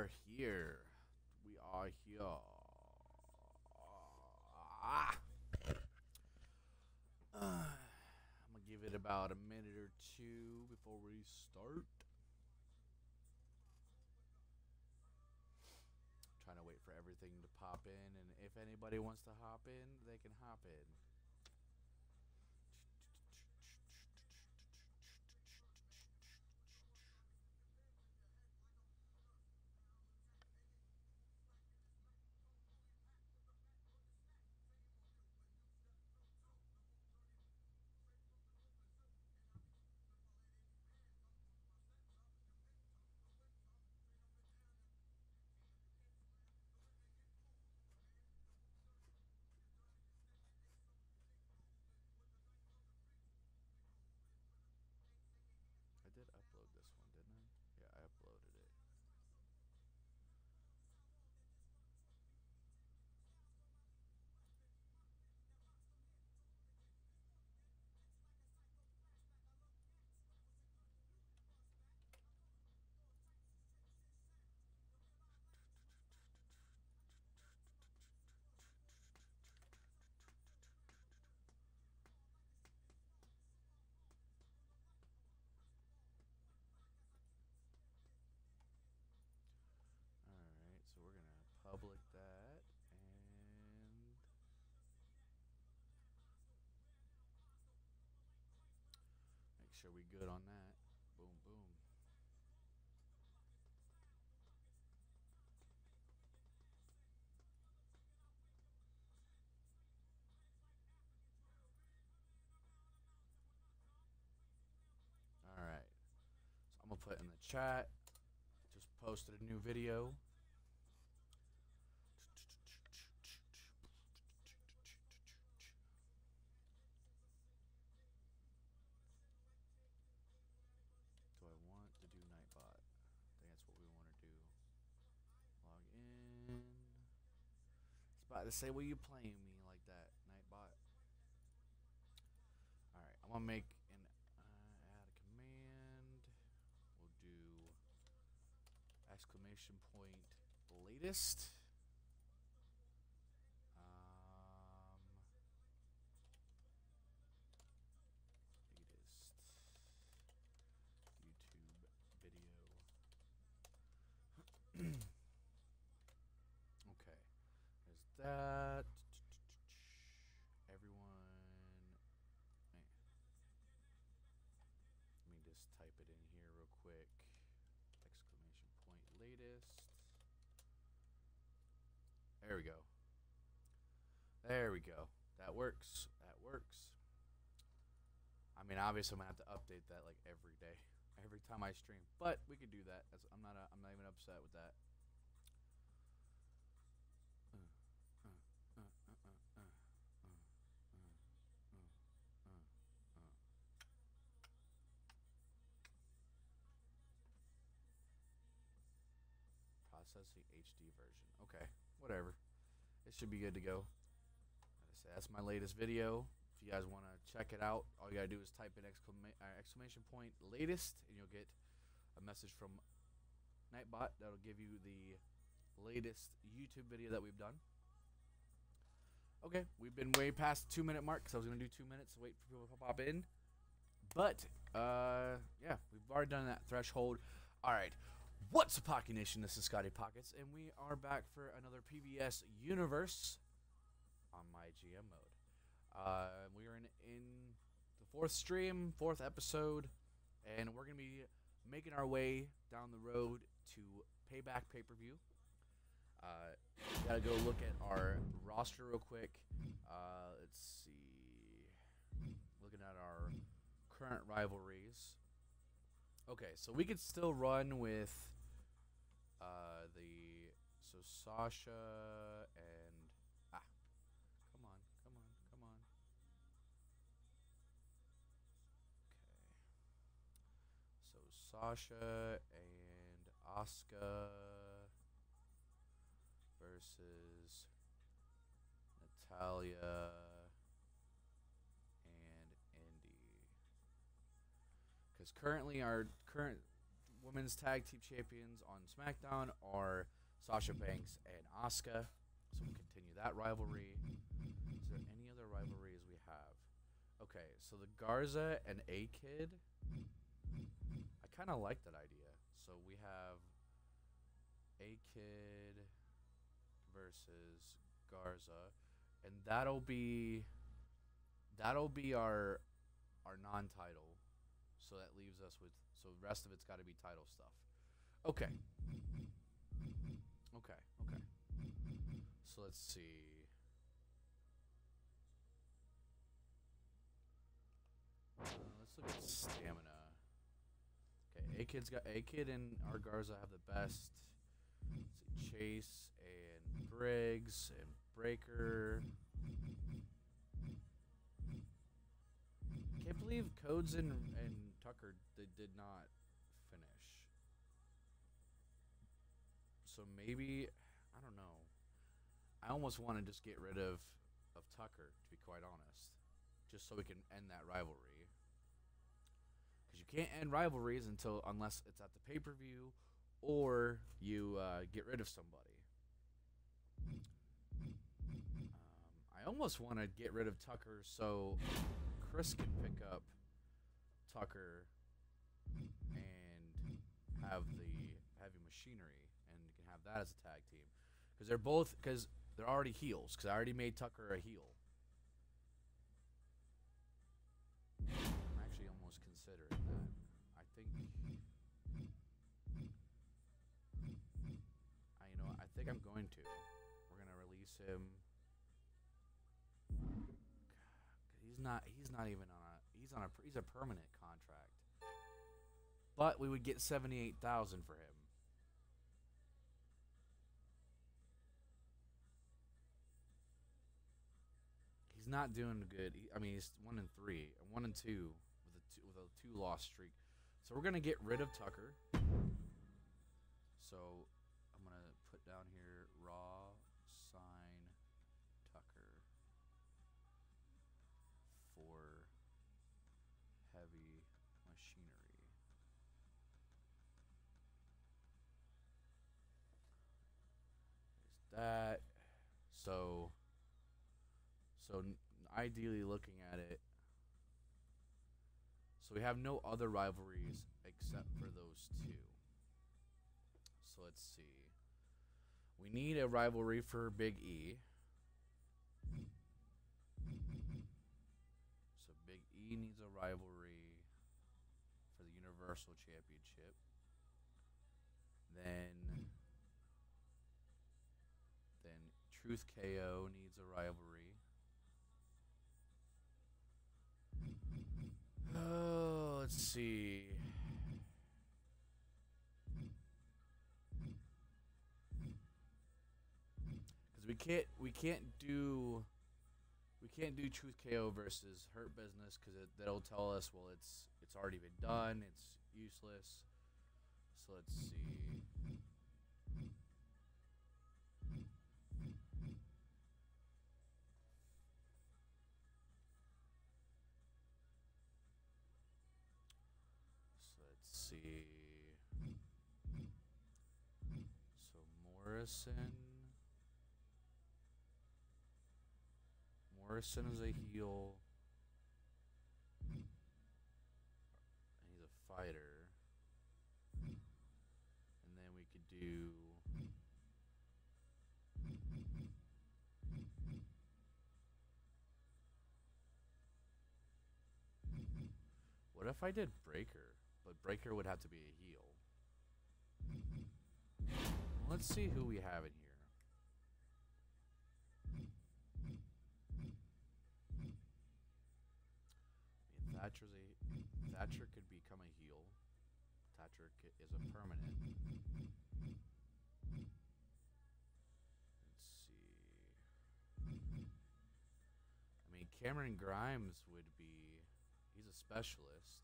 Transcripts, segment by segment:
are here. We are here. I'm gonna give it about a minute or two before we start. Trying to wait for everything to pop in, and if anybody wants to hop in, they can hop in. I did upload this one, didn't I? Yeah, I uploaded it. Alright, so we're gonna public that and make sure we good on that. Boom, boom. Alright, so I'm gonna put in the chat. Just posted a new video. Do I want to do Nightbot? I think that's what we want to do. Log in. It's about to say, "Will you playing me like that, Nightbot?" All right, I'm gonna make an add a command. We'll do exclamation point latest. Okay, there's that. Everyone, man. Let me just type it in here real quick. Exclamation point latest. There we go. There we go. That works. That works. I mean, obviously, I'm gonna have to update that like every day, every time I stream. But we could do that. I'm not even upset with that. Processing HD version. Okay, whatever. It should be good to go. Like I say, that's my latest video. If you guys want to check it out, all you gotta do is type in exclamation point latest, and you'll get a message from Nightbot that'll give you the latest YouTube video that we've done. Okay, we've been way past the 2-minute mark, because I was gonna do 2 minutes, wait for people to pop in. But yeah, we've already done that threshold. All right. What's up, Pocket Nation? This is Scotty Pockets, and we are back for another PvS Universe on my GM mode. We are in the 4th stream, 4th episode, and we're going to be making our way down the road to Payback pay-per-view. Gotta go look at our roster real quick. Let's see. Looking at our current rivalries. Okay, so we could still run with so Sasha and come on. Okay, so Sasha and Asuka versus Natalia and Indy. Because currently our current women's tag team champions on SmackDown are Sasha Banks and Asuka. So we'll continue that rivalry. Is there any other rivalries we have? Okay, so the Garza and A-Kid. I kind of like that idea. So we have A-Kid versus Garza, and that'll be our non-title. So that leaves us with, so the rest of it's got to be title stuff. Okay. So let's see. Let's look at stamina. Okay, A-Kid and our Garza have the best. Let's see, Chase and Briggs and Breaker. Can't believe Codes and Tucker did not finish. So maybe, I don't know. I almost want to just get rid of Tucker, to be quite honest, just so we can end that rivalry. Because you can't end rivalries unless it's at the pay-per-view or you get rid of somebody. I almost want to get rid of Tucker so Criss can pick up Tucker and have the heavy machinery, and you can have that as a tag team. Because they're already heels, because I already made Tucker a heel. I'm actually almost considering that. I think I'm going to. We're gonna release him. He's not even on a he's a permanent contract. But we would get 78,000 for him. He's not doing good. He's 1-3, 1-2 with a 2-loss streak. So we're gonna get rid of Tucker. So I'm gonna put down here Raw sign Tucker for heavy machinery. There's that. So ideally looking at it, so we have no other rivalries except for those two. So let's see. We need a rivalry for Big E. So Big E needs a rivalry for the Universal Championship. Then Truth KO needs a rivalry. Oh, let's see. Because we can't do Truth KO versus Hurt Business, because that'll tell us, well, it's already been done, it's useless. So let's see. See. So Morrison is a heel. And he's a fighter. And then we could do what if I did Breaker? But Breaker would have to be a heel. Let's see who we have in here. Thatcher could become a heel. Thatcher is a permanent. Let's see. Cameron Grimes would be. He's a specialist.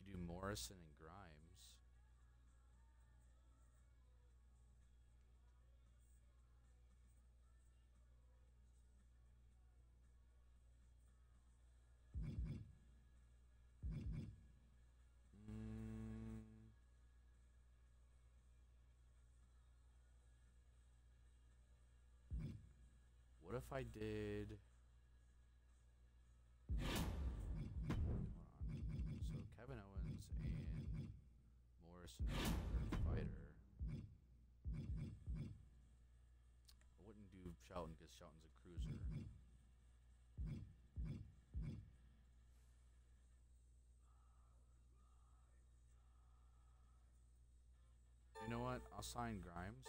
Do Morrison and Grimes. if I did? So Kevin Owens and Morrison are fighter. I wouldn't do Shelton because Shelton's a cruiser. You know what? I'll sign Grimes.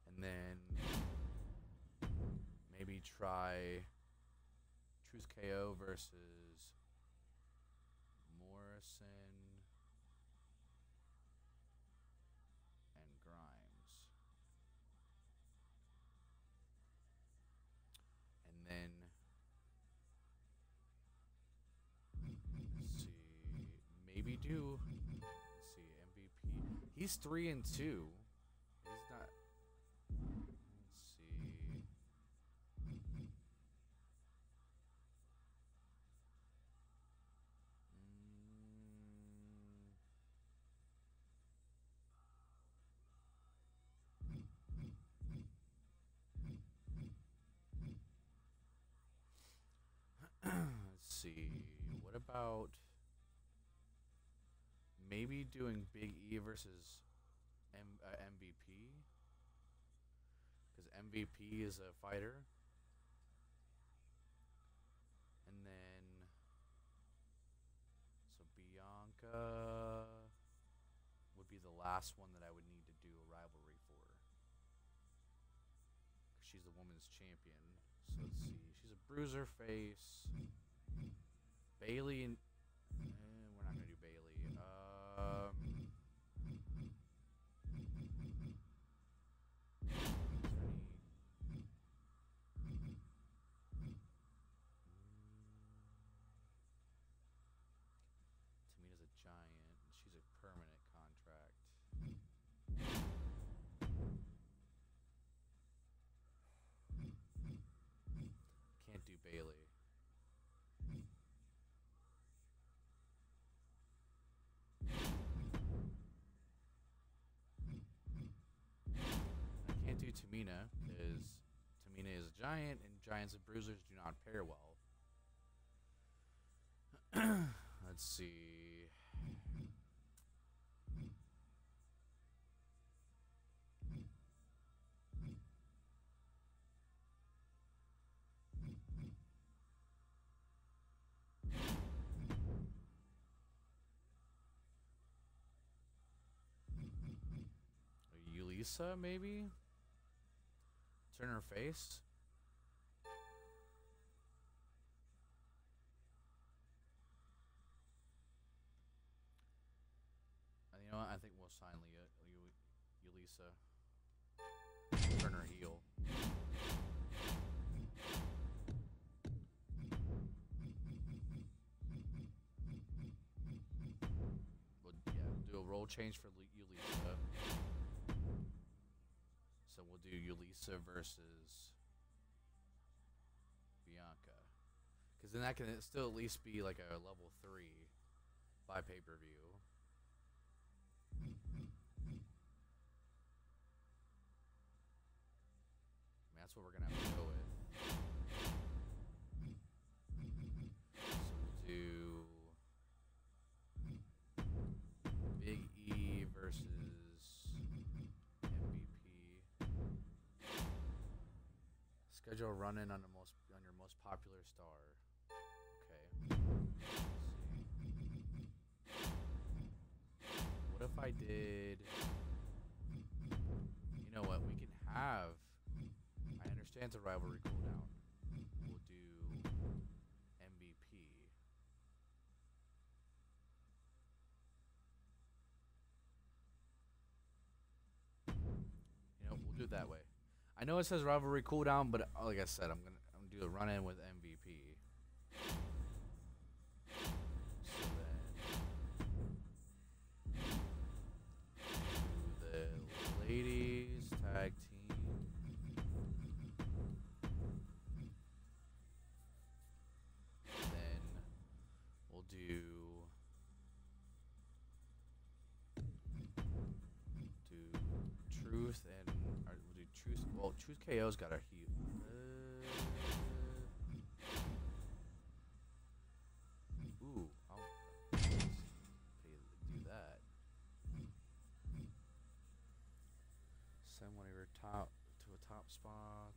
And then maybe try Truth KO versus Morrison and Grimes. And then let's see, maybe do, let's see, MVP. He's 3-2. He's not. Let's see. Let's see. What about maybe doing Big E versus MVP? Because MVP is a fighter. And then, so Bianca would be the last one that I would need to do a rivalry for. Because she's the women's champion. So let's see. She's a bruiser face. Bailey and we're not gonna do Bailey. Tamina's a giant. She's a permanent contract. Can't do Bailey. Tamina, because Tamina is a giant, and giants and bruisers do not pair well. Let's see. Yulisa, maybe? Turn her face. You know what? I think we'll sign Yulisa. Turn her heel. We'll, do a role change for Yulisa. So we'll do Yulisa versus Bianca. Because then that can still at least be like a level 3 by pay-per-view. That's what we're going to have to go with. So we'll do Big E versus schedule a run-in on your most popular star. Okay. What if I did? You know what? We can have. I understand it's a rivalry cooldown. We'll do MVP. You know, we'll do it that way. I know it says rivalry cooldown, but like I said, I'm gonna do a run-in with MVP. So then do the ladies tag team. Then we'll do Truth and we'll do Truth. Well, Truth KO's got our heat. Ooh, I'll pay to do that. Send one of your top to a top spot.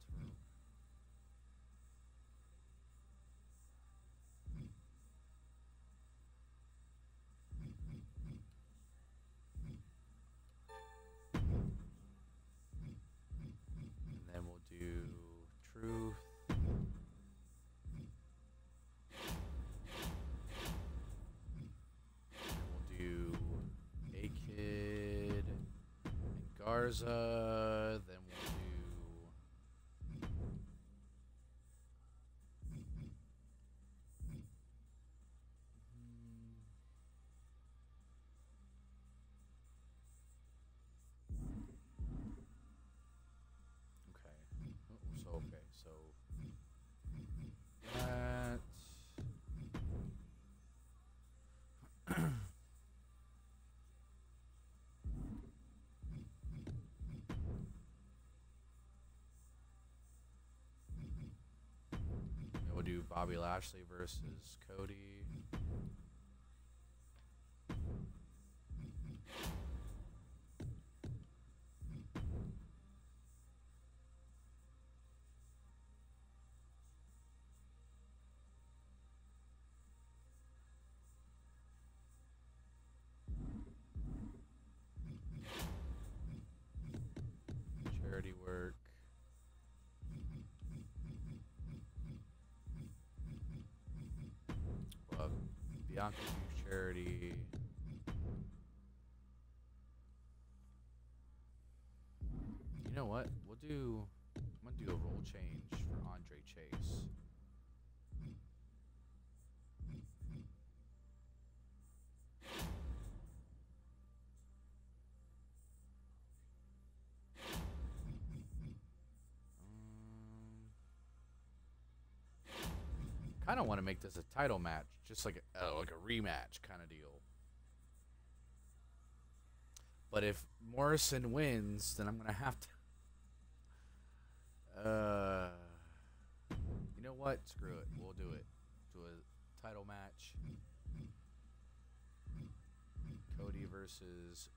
And then we'll do Truth. Garza, then we'll do okay. So that we'll do Bobby Lashley versus Cody. Charity work. Bianca do charity. You know what? I'm gonna do a role change for Andre Chase. Kind of want to make this a title match, just like a rematch kind of deal. But if Morrison wins, then I'm gonna have to. You know what? Screw it. We'll do it. Do a title match. Cody versus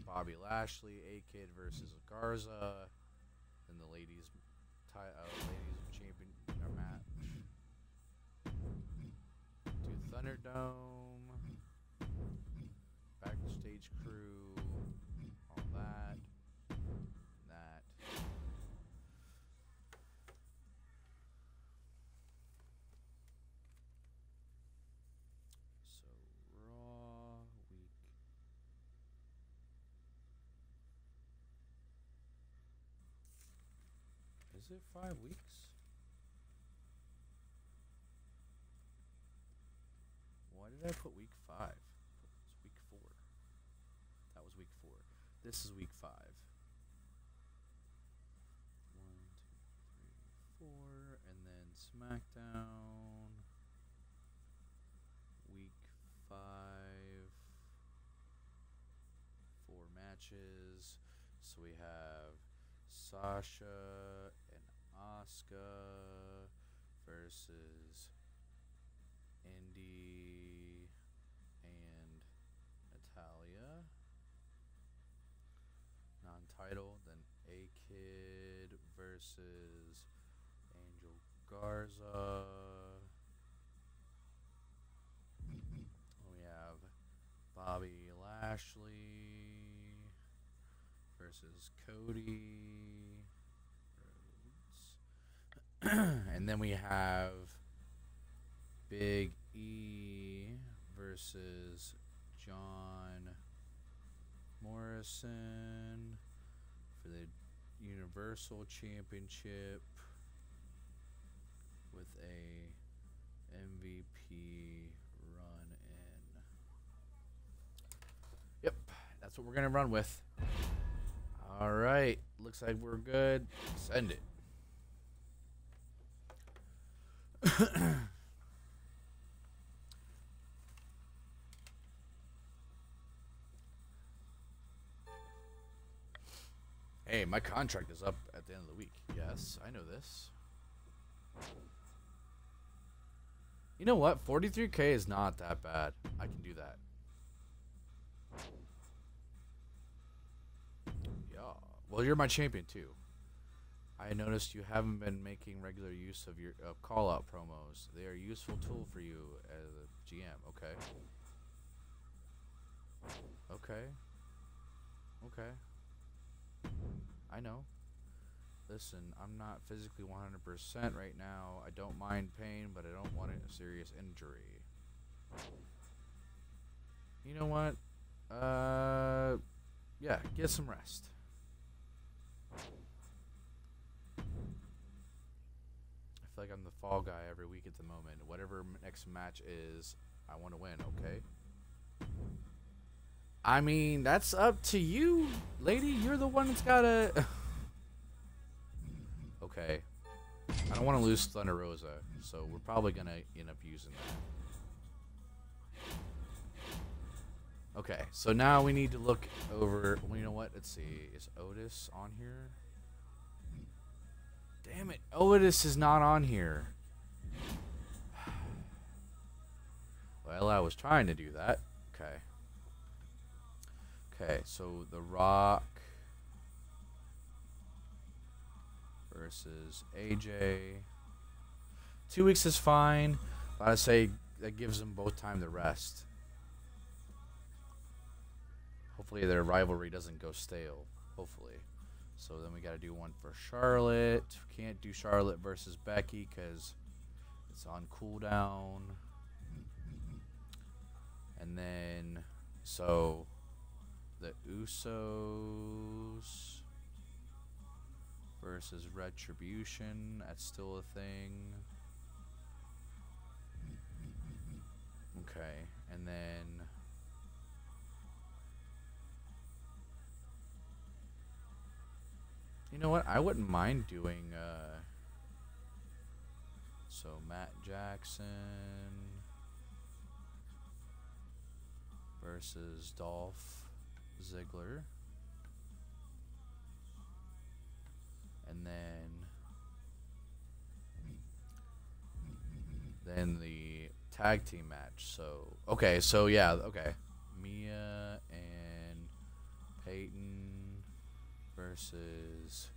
Bobby Lashley. A-Kid versus Garza. Then the ladies champion match. Do Thunderdome. Backstage crew. All that. That. So Raw week. Is it 5 weeks? Why did I put week 5? It's week 4. That was week 4. This is week 5. 1, 2, 3, 4, and then SmackDown. Week 5. 4 matches. So we have Sasha and Asuka versus Indy and Natalia. Non-title. Then A-Kid versus Angel Garza. We have Bobby Lashley versus Cody Rhodes. And then we have Big E versus John Morrison for the Universal Championship with a MVP run in. Yep, that's what we're gonna run with. All right, looks like we're good. Send it. Hey, my contract is up at the end of the week. Yes, I know this. You know what? 43K is not that bad. I can do that. Yeah. Well, you're my champion too. I noticed you haven't been making regular use of your call-out promos. They are a useful tool for you as a GM. Okay. Okay. Okay. I know. Listen, I'm not physically 100% right now. I don't mind pain, but I don't want a serious injury. You know what? Yeah, get some rest. I feel like I'm the fall guy every week at the moment. Whatever next match is, I want to win, okay? I mean, that's up to you, lady. You're the one that's gotta... Okay. I don't want to lose Thunder Rosa, so we're probably going to end up using that. Okay, so now we need to look over... Well, you know what? Let's see. Is Otis on here? Damn it. Otis is not on here. Well, I was trying to do that. Okay. Okay, so The Rock versus AJ. 2 weeks is fine, but I say that gives them both time to rest. Hopefully their rivalry doesn't go stale. Hopefully. So then we got to do one for Charlotte. Can't do Charlotte versus Becky because it's on cooldown. And then, so the Usos versus Retribution. That's still a thing. Okay, and then you know what? I wouldn't mind doing so Matt Jackson versus Dolph Ziggler. And then the tag team match. So okay, so yeah, okay. Mia and Peyton versus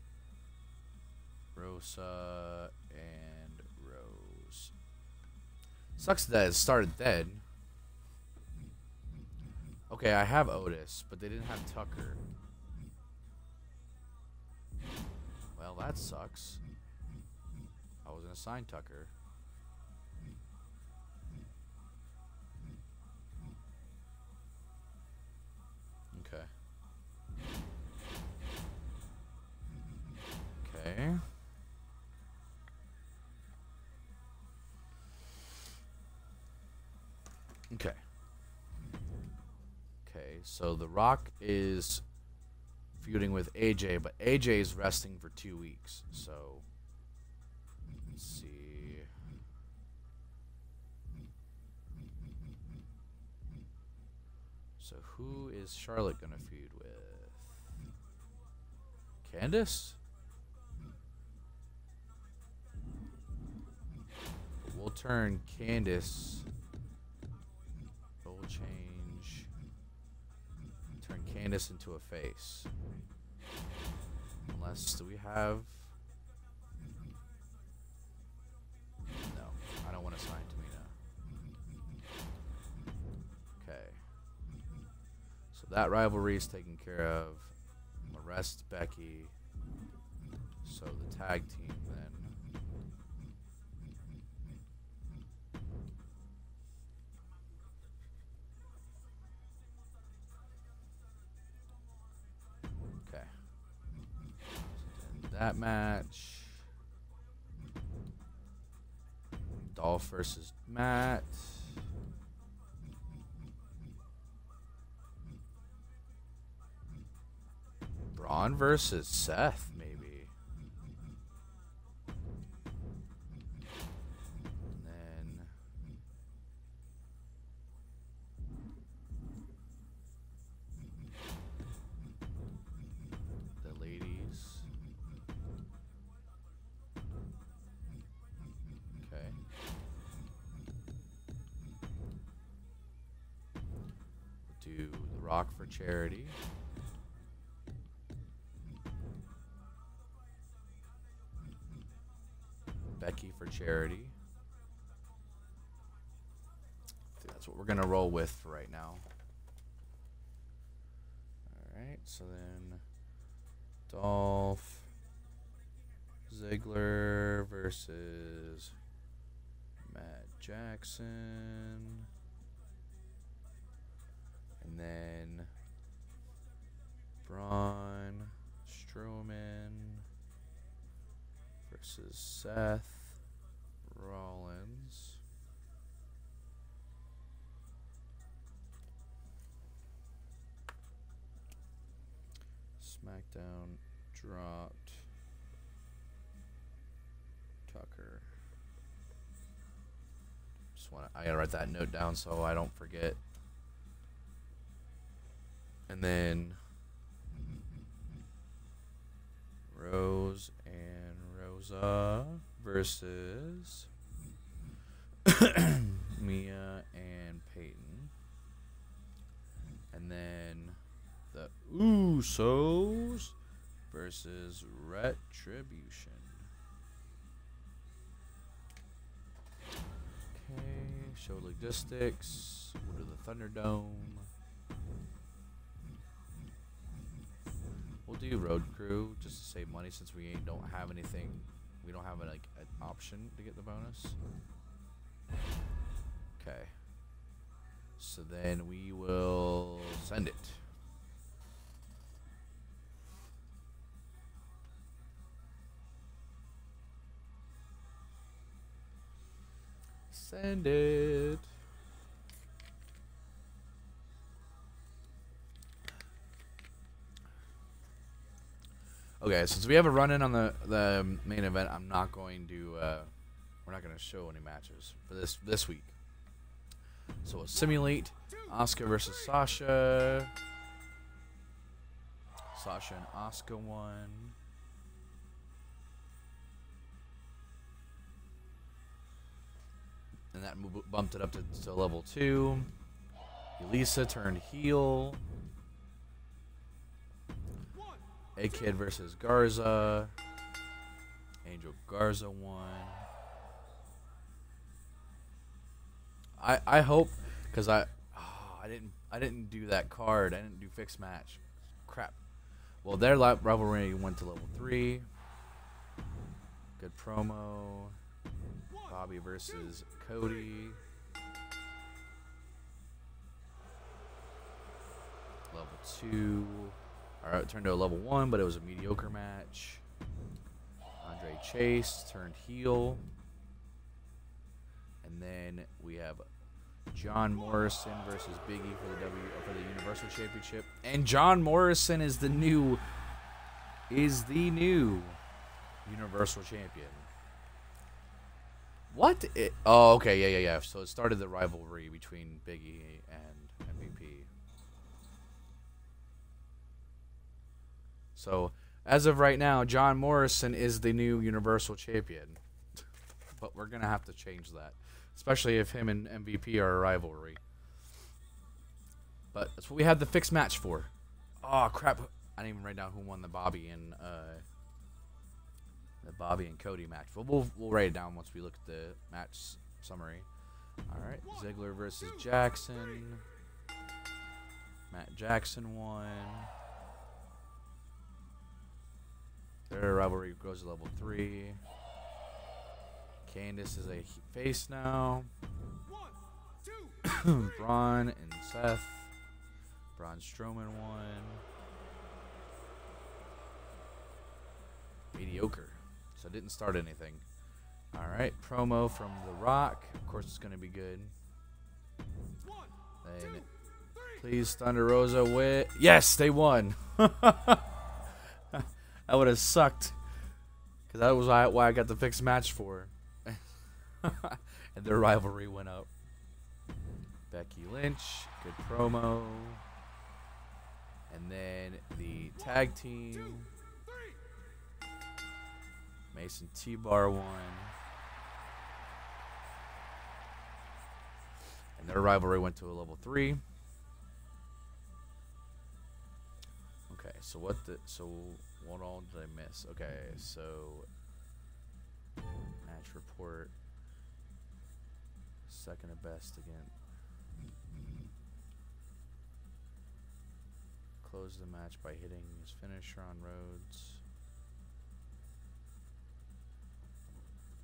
Rosa and Rose. Sucks that it started then. Okay, I have Otis, but they didn't have Tucker. Well, that sucks. I was gonna sign Tucker. Okay. Okay. Okay. Okay, so The Rock is feuding with AJ, but AJ is resting for 2 weeks. So let's see. So who is Charlotte gonna feud with? Candace? We'll turn Candace. We'll change. Turn Candace into a face. Unless, do we have... No, I don't want to sign Tamina. Okay. So that rivalry is taken care of. Arrest Becky. So the tag team then. That match. Dolph versus Matt. Braun versus Seth, maybe. And then the ladies. Rock for charity. Becky for charity. I think that's what we're gonna roll with for right now. Alright, so then Dolph Ziggler versus Matt Jackson. And then Braun Strowman versus Seth Rollins. SmackDown dropped Tucker. I gotta write that note down so I don't forget. And then Rose and Rosa versus Mia and Peyton. And then the Usos versus Retribution. Okay, show logistics. We'll do the Thunderdome. We'll do Road Crew just to save money since we don't have anything. We don't have like an option to get the bonus. Okay. So then we will send it. Send it. Okay, since we have a run-in on the main event, I'm not going to. We're not going to show any matches for this week. So we'll simulate Asuka versus Sasha. Sasha and Asuka won. And that bumped it up to level 2. Elisa turned heel. A-Kid versus Garza. Angel Garza won. I hope, because I didn't do that card. I didn't do fixed match. Crap. Well, their rivalry went to level 3. Good promo. Bobby versus Cody. Level 2. Alright, it turned to a level 1, but it was a mediocre match. Andre Chase turned heel. And then we have John Morrison versus Big E for the Universal Championship. And John Morrison is the new Universal Champion. What? Oh, okay, yeah. So it started the rivalry between Big E and MVP. So, as of right now, John Morrison is the new Universal Champion. But we're going to have to change that. Especially if him and MVP are a rivalry. But that's what we had the fixed match for. Oh, crap. I didn't even write down who won the Bobby and Cody match. But we'll write it down once we look at the match summary. Alright, Ziggler versus Jackson. Matt Jackson won. Their rivalry goes to level 3. Candice is a face now. Braun and Seth. Braun Strowman won. Mediocre. So it didn't start anything. Alright, promo from The Rock. Of course it's going to be good. Then, please, Thunder Rosa win. Yes, they won. That would have sucked. Because that was why I got the fixed match for. And their rivalry went up. Becky Lynch, good promo. And then the tag team. Mason T-Bar won. And their rivalry went to a level 3. Okay, so what all did I miss? Okay, so match report, second to best again. Close the match by hitting his finisher on Rhodes.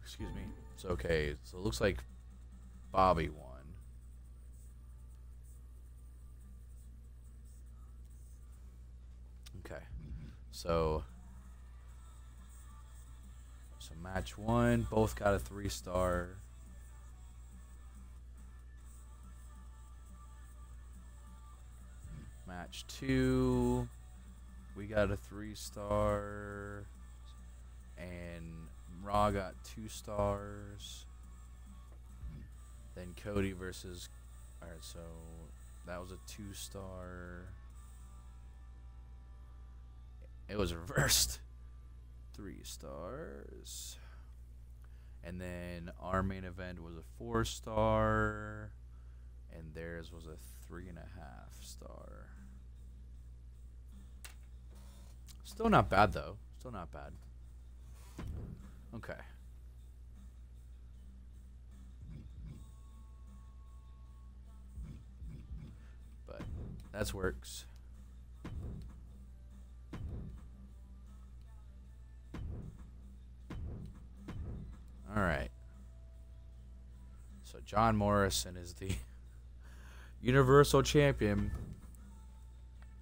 Excuse me. So okay, so it looks like Bobby won. Okay, so match 1, both got a 3-star. Match 2, we got a 3-star, and Raw got 2 stars. Then Cody versus, alright, so that was a 2-star. It was reversed. 3 stars. And then our main event was a 4-star. And theirs was a 3.5 star. Still not bad though. Still not bad. Okay. But that works. All right. So John Morrison is the Universal Champion.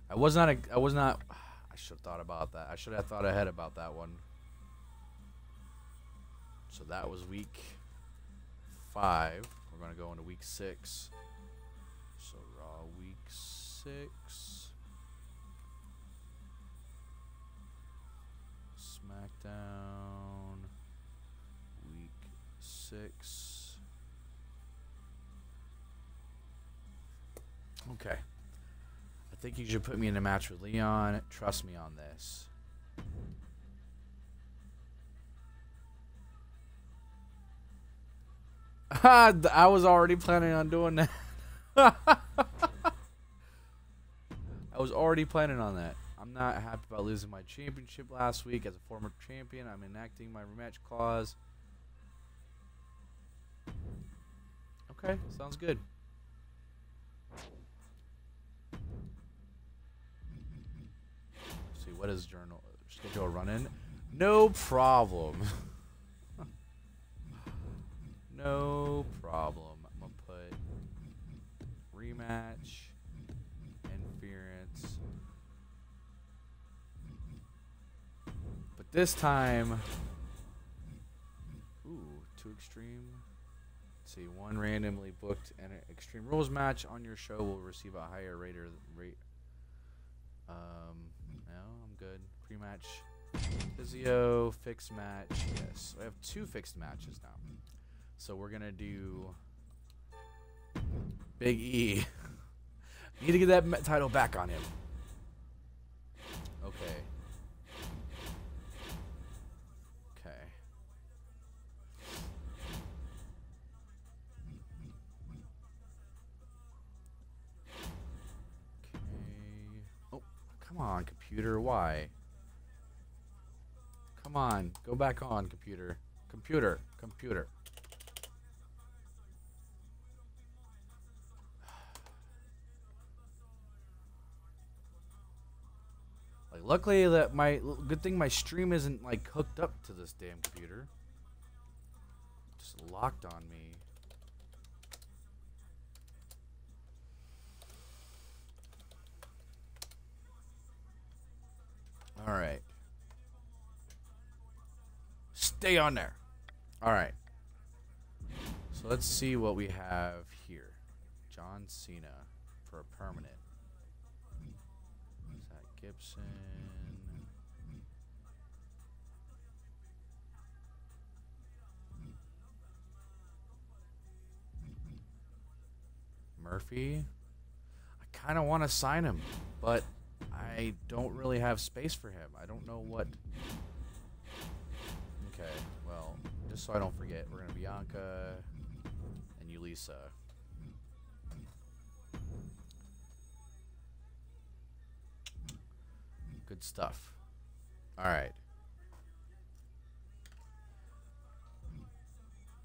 I should have thought about that. I should have thought ahead about that one. So that was week 5. We're going to go into week 6. So Raw week 6. SmackDown week 6. Okay. I think you should put me in a match with Leon. Trust me on this. I was already planning on doing that. I was already planning on that. I'm not happy about losing my championship last week as a former champion. I'm enacting my rematch clause. Okay, sounds good. Let's see, what is journal schedule run-in? No problem. No problem. I'm gonna put rematch, interference, but this time, ooh, 2 extreme. Let's see, 1 randomly booked and an Extreme Rules match on your show will receive a higher rate. No, I'm good. Pre-match, physio, fixed match. Yes, I have 2 fixed matches now. So we're gonna do Big E. Need to get that title back on him. Okay. Okay. Okay. Oh, come on, computer. Why? Come on, go back on, computer. Computer. Luckily, that good thing my stream isn't like hooked up to this damn computer. Just locked on me. All right. Stay on there. All right. So let's see what we have here. John Cena for a permanent. Is that Gibson? Murphy. I kind of want to sign him, but I don't really have space for him. I don't know what. Okay, well, just so I don't forget, we're going to Bianca and Yulisa. Good stuff. All right.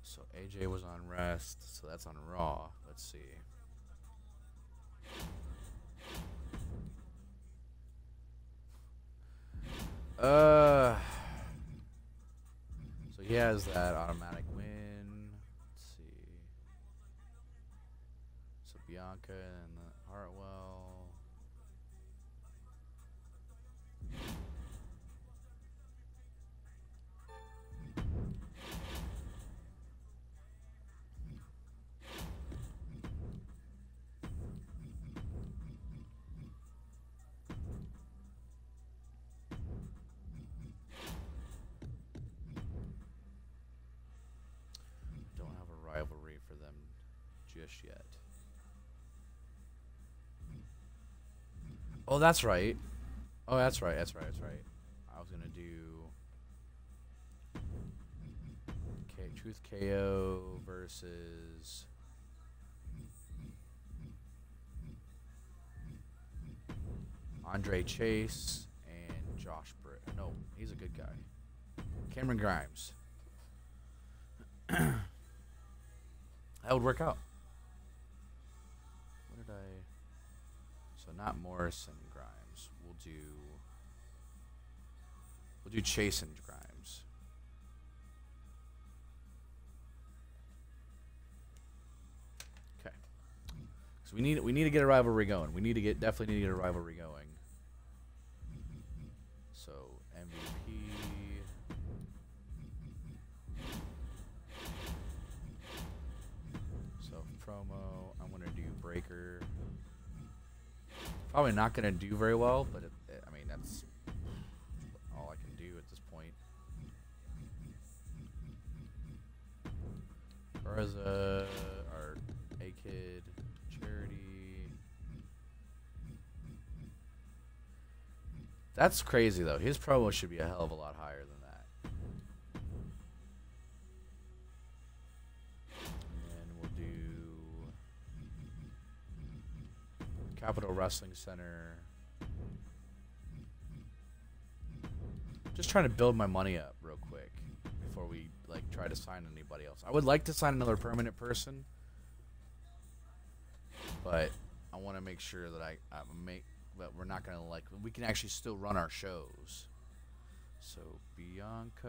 So AJ was on rest, so that's on Raw. Let's see. So he has that automatic win. Let's see. So Bianca and the Hartwell. Rivalry for them just yet. Oh, that's right. Oh, that's right. That's right. That's right. I was gonna do Truth KO versus Andre Chase and Josh Britt. No, he's a good guy. Cameron Grimes. That would work out. What did I... So not Morris and Grimes. We'll do Chase and Grimes. Okay. So we need to get a rivalry going. Definitely need to get a rivalry going. So MVP. Promo. I'm gonna do Breaker. Probably not gonna do very well, but I mean that's all I can do at this point. Garza, or A-Kid, Charity. That's crazy though. His promo should be a hell of a lot higher than that. Capital Wrestling Center. Just trying to build my money up real quick before we like try to sign anybody else. I would like to sign another permanent person, but I want to make sure that that we're not gonna we can actually still run our shows. So Bianca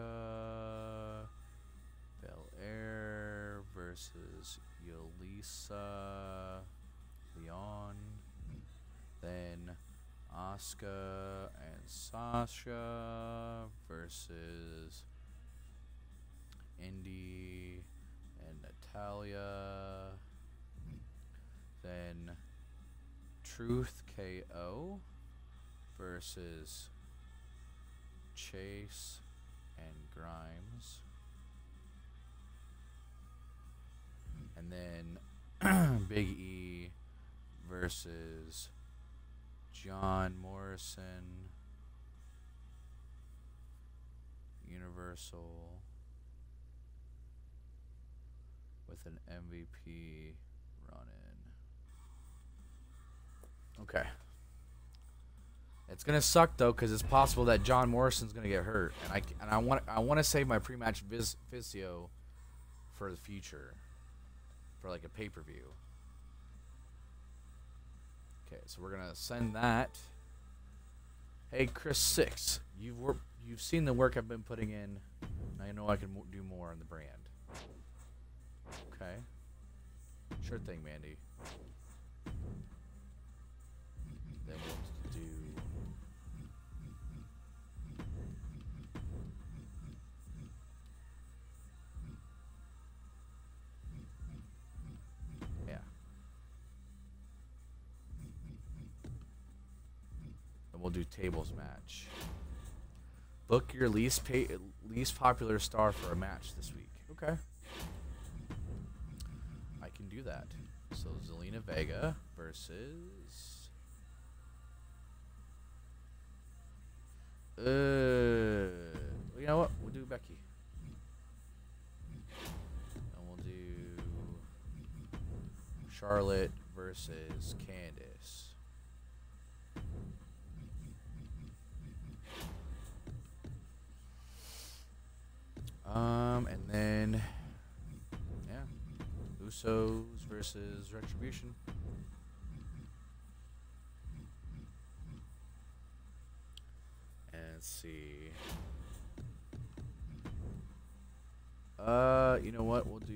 Belair versus Yolisa Leon. Then Asuka and Sasha versus Indy and Natalia. Then Truth KO versus Chase and Grimes. And then Big E versus John Morrison, Universal, with an MVP run-in. Okay. It's gonna suck though, because it's possible that John Morrison's gonna get hurt, and I want to save my pre-match physio for the future, for like a pay-per-view. Okay, so we're gonna send that. Hey, Criss Sixx, you've seen the work I've been putting in. Now you know I can do more on the brand. Okay. Sure thing, Mandy. Then we'll do. Yeah. Then we'll do tables match. Book your least popular star for a match this week. Okay. I can do that. So Zelina Vega versus you know what? We'll do Becky. And we'll do Charlotte versus Candice. Usos versus Retribution. And let's see. You know what? We'll do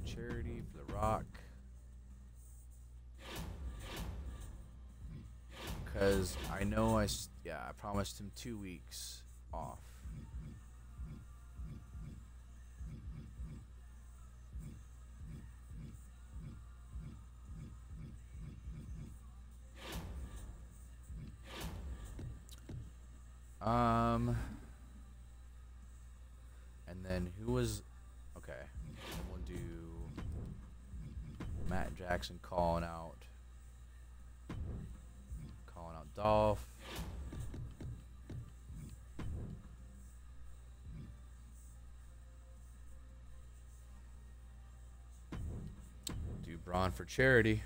Charity for The Rock. Because I know I promised him 2 weeks off. And then who was okay? And we'll do Matt Jackson calling out Dolph. Do Braun for Charity.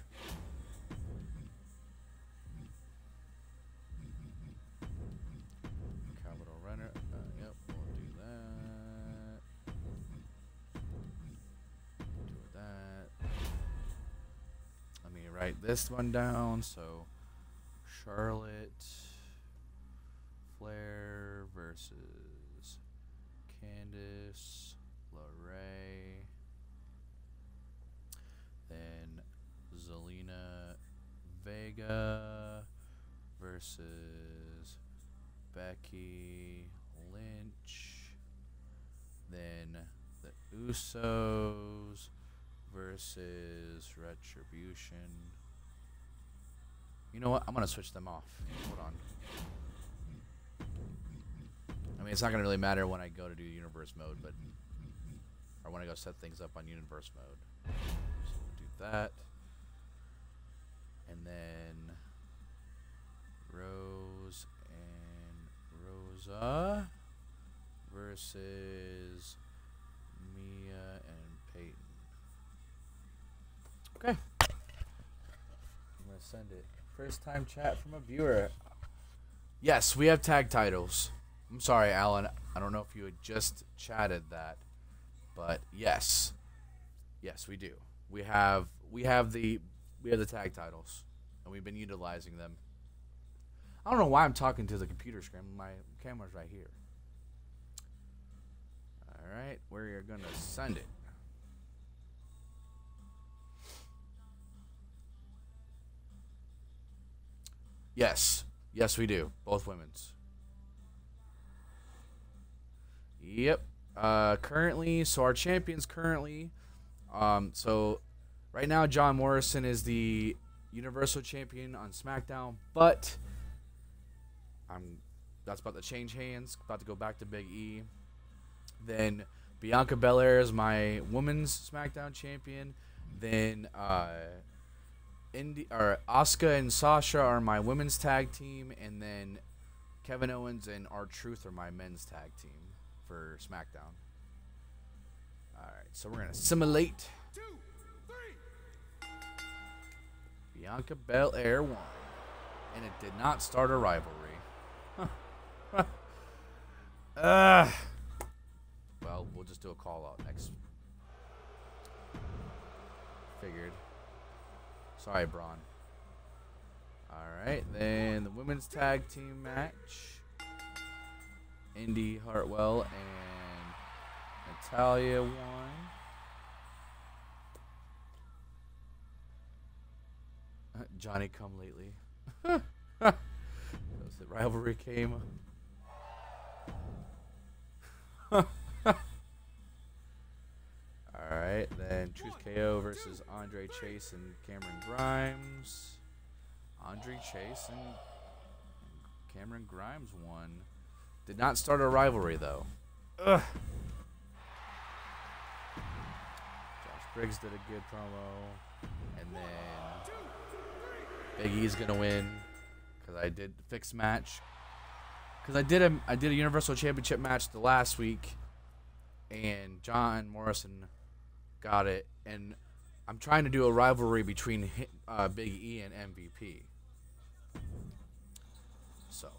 Capital Runner. Yep, we'll do that. Do that. Let me write this one down. So Charlotte Flair versus Candice LeRae. Then Zelina Vega versus Becky Lynch. Then the Usos versus Retribution. You know what? I'm going to switch them off. Hold on. I mean, it's not going to really matter when I go to do universe mode, but... Or when I go set things up on universe mode. So we'll do that. And then... Rose and Rosa versus Mia and Peyton. Okay. I'm going to send it. First time chat from a viewer. Yes, we have tag titles. I'm sorry, Alan. I don't know if you had just chatted that, but yes, we do. We have the tag titles, and we've been utilizing them. I don't know why I'm talking to the computer screen. My camera's right here. All right, we're gonna send it. Yes, we do. Both women's. Yep. Currently, so our champions currently, so right now John Morrison is the Universal Champion on SmackDown, but that's about to change hands. About to go back to Big E. Then Bianca Belair is my Women's SmackDown Champion. Then Asuka and Sasha are my women's tag team, and then Kevin Owens and R-Truth are my men's tag team for SmackDown. Alright, so we're gonna simulate. 2, 3. Bianca Belair won, and it did not start a rivalry. Well, we'll just do a call out next. Figured. Sorry, Braun. Alright, then the women's tag team match. Indy Hartwell and Natalia won. Johnny come lately. The rivalry came. Alright, then Truth KO versus Andre Chase and Cameron Grimes. Andre Chase and Cameron Grimes won. Did not start a rivalry, though. Ugh. Josh Briggs did a good promo. And then Big E's going to win. Because I did fixed match. Because I did a Universal Championship match the last week. And John Morrison got it. And I'm trying to do a rivalry between Big E and MVP. So,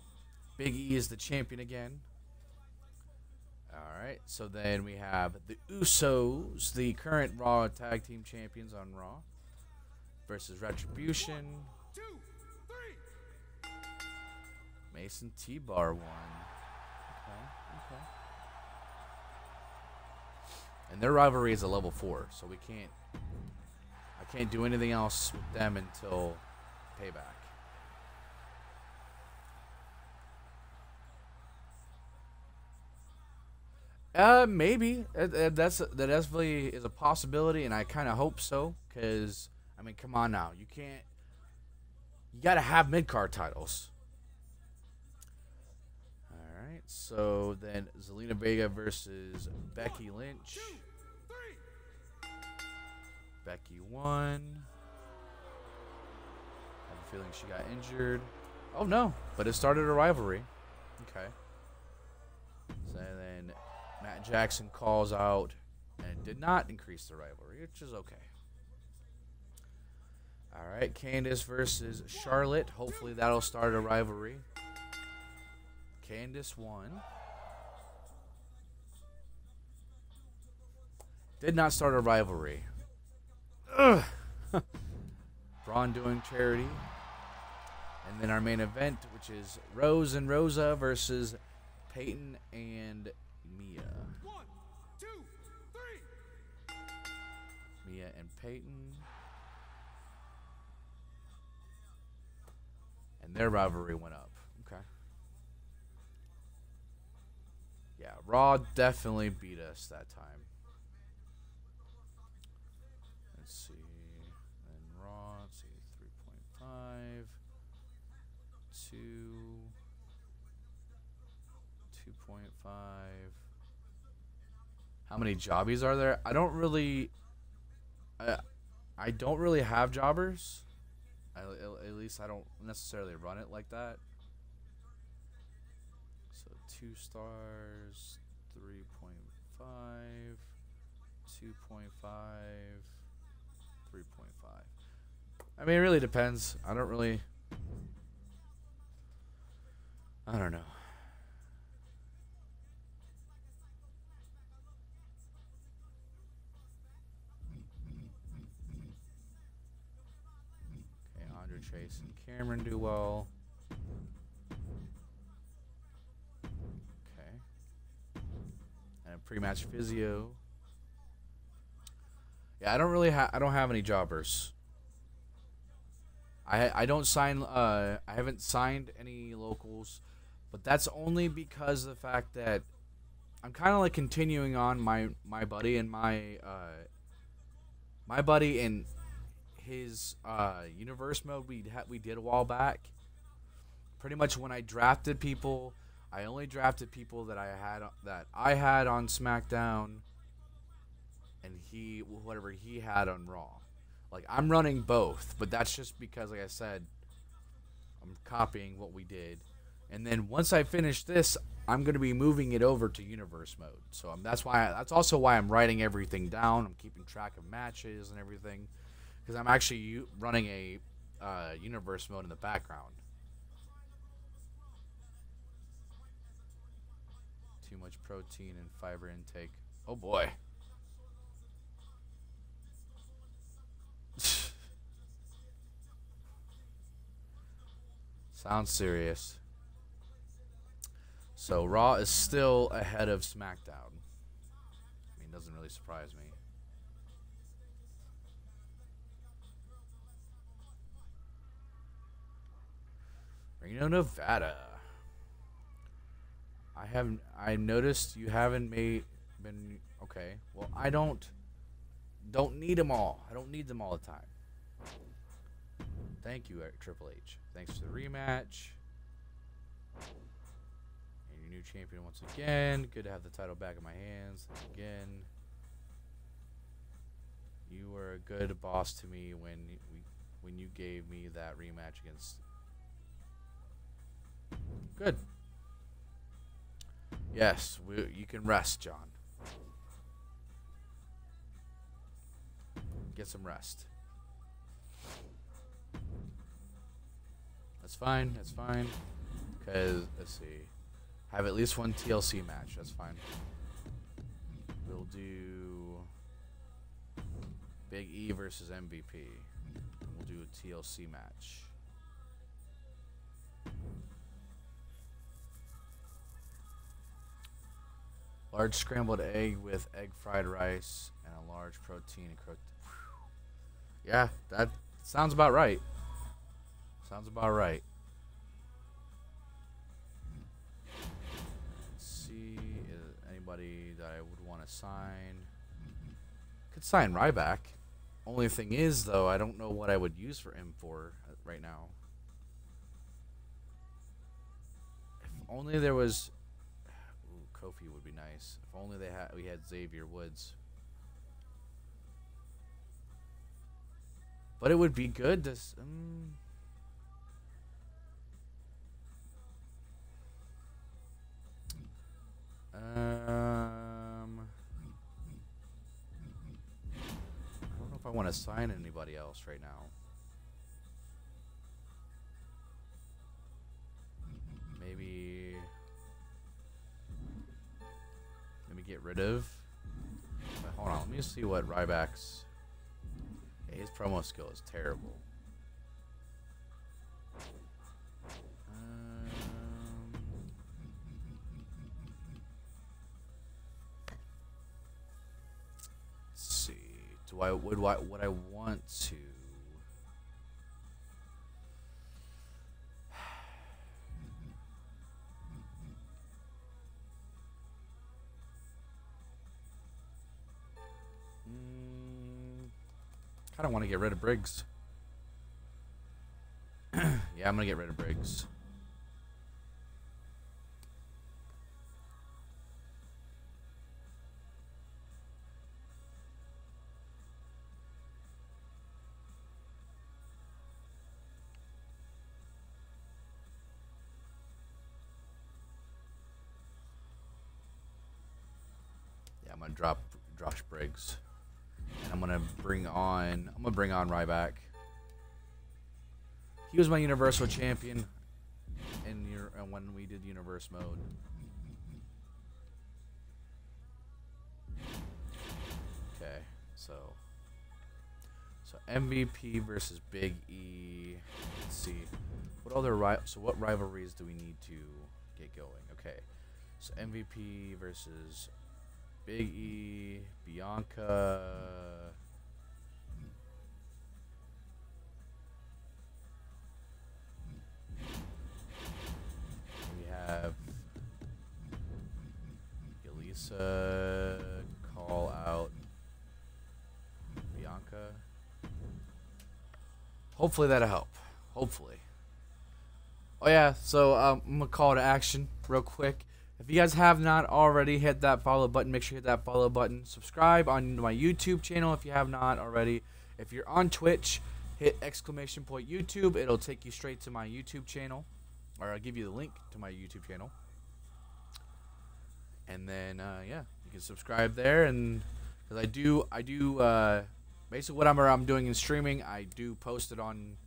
Big E is the champion again. Alright, so then we have the Usos, the current Raw Tag Team Champions on Raw, versus Retribution. 1, 2, 3. Mason T-Bar won. Okay. And their rivalry is a level 4, so I can't do anything else with them until Payback. Maybe that definitely is a possibility, and I kind of hope so. Cause I mean, come on now, you gotta have mid card titles. All right, so then Zelina Vega versus Becky Lynch. 2, 3. Becky won. I have a feeling she got injured. Oh no, but it started a rivalry. Okay. So then Matt Jackson calls out, and it did not increase the rivalry, which is okay. All right, Candice versus Charlotte. Hopefully that'll start a rivalry. Candice won. Did not start a rivalry. Ugh. Braun doing charity. And then our main event, which is Rose and Rosa versus Peyton and Mia. 1, 2, 3. Mia and Peyton. And their rivalry went up. Okay. Yeah, Raw definitely beat us that time. Let's see. And Raw, let's see, 3.5. 2. 2.5. How many jobbies are there? I don't really have jobbers. At least I don't necessarily run it like that. So 2 stars, 3.5, 2.5, 3.5. I mean, it really depends. I don't know. Chase and Cameron do well. Okay. And a pre-match physio. Yeah, I don't have any jobbers. I haven't signed any locals, but that's only because of the fact that I'm kind of like continuing on my buddy and my buddy in his universe mode we did a while back. Pretty much when I drafted people, I only drafted people that I had on SmackDown, and whatever he had on Raw. Like, I'm running both, but that's just because, like I said, I'm copying what we did. And then once I finish this, I'm going to be moving it over to universe mode. So that's also why I'm writing everything down. I'm keeping track of matches and everything, because I'm actually running a universe mode in the background. Too much protein and fiber intake. Oh boy. Sounds serious. So Raw is still ahead of SmackDown. I mean, it doesn't really surprise me. Reno, Nevada. I noticed you haven't been okay. Well, I don't need them all. I don't need them all the time. Thank you, Triple H. Thanks for the rematch. And your new champion once again. Good to have the title back in my hands again. You were a good boss to me when you gave me that rematch against. Good. Yes, you can rest, John. Get some rest. That's fine. That's fine. Because, let's see. Have at least one TLC match. That's fine. we'll do Big E versus MVP. We'll do a TLC match. Large scrambled egg with egg fried rice and a large protein. Yeah, that sounds about right. Sounds about right. Let's see, is anybody that I would want to sign? Could sign Ryback. Only thing is, though, I don't know what I would use for M4 right now. If only there was... Ooh, Kofi would be nice. If only we had Xavier Woods. But it would be good to... I don't know if I want to sign anybody else right now. Maybe get rid of. But hold on, let me see what Ryback's. His promo skill is terrible. Let's see. Would I want to? I don't want to get rid of Briggs. Yeah, I'm gonna get rid of Briggs. Yeah, I'm gonna drop Josh Briggs. And I'm gonna bring on Ryback. He was my Universal Champion when we did Universe mode. Okay, so MVP versus Big E. Let's see, what rivalries do we need to get going? Okay, so MVP versus Big E, Bianca. We have Elisa call out Bianca. Hopefully that'll help. Hopefully. Oh yeah, so I'm gonna call to action real quick. If you guys have not already, hit that follow button. Make sure you hit that follow button. Subscribe on my YouTube channel if you have not already. If you're on Twitch, hit !YouTube. It'll take you straight to my YouTube channel, or I'll give you the link to my YouTube channel. And then yeah, you can subscribe there. And because I do basically what I'm doing in streaming, I do post it on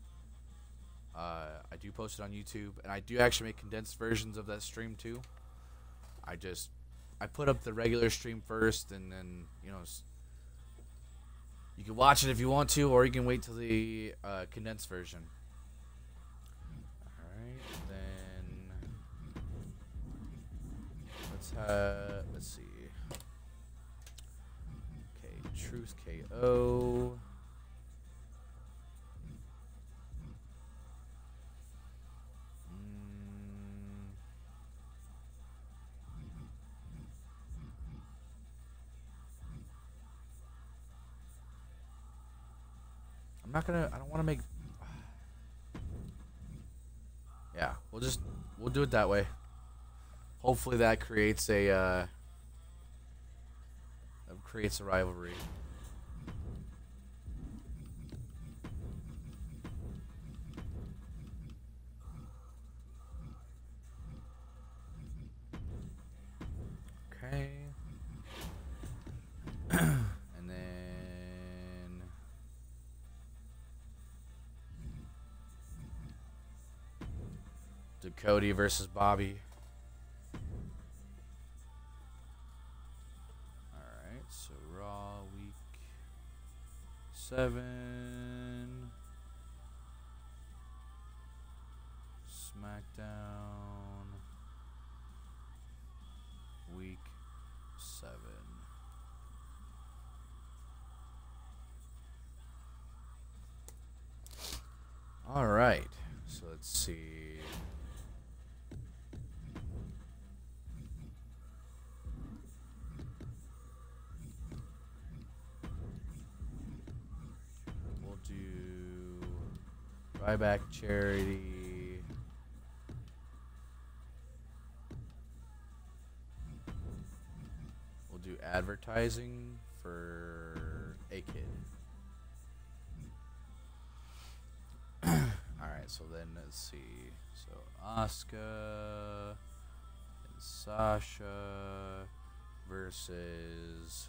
YouTube, and I do actually make condensed versions of that stream too. I put up the regular stream first, and then, you know, you can watch it if you want to, or you can wait till the condensed version. Alright, then let's see. Okay, Truth KO. I don't want to make... Yeah, we'll do it that way. Hopefully that creates a rivalry. Okay. Cody versus Bobby. Alright. So Raw week 7. SmackDown week 7. All right. So let's see. We'll do Payback charity. We'll do advertising for a kid. Alright, so then let's see. So Asuka and Sasha versus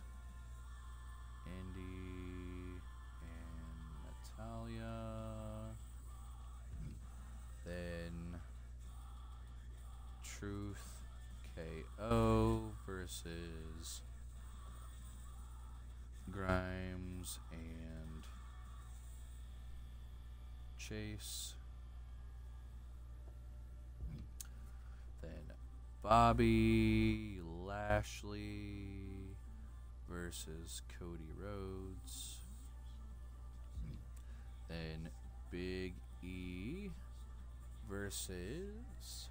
Indy and Natalia. Then Truth KO versus Grimes and Chase. Then Bobby Lashley versus Cody Rhodes. Then Big E versus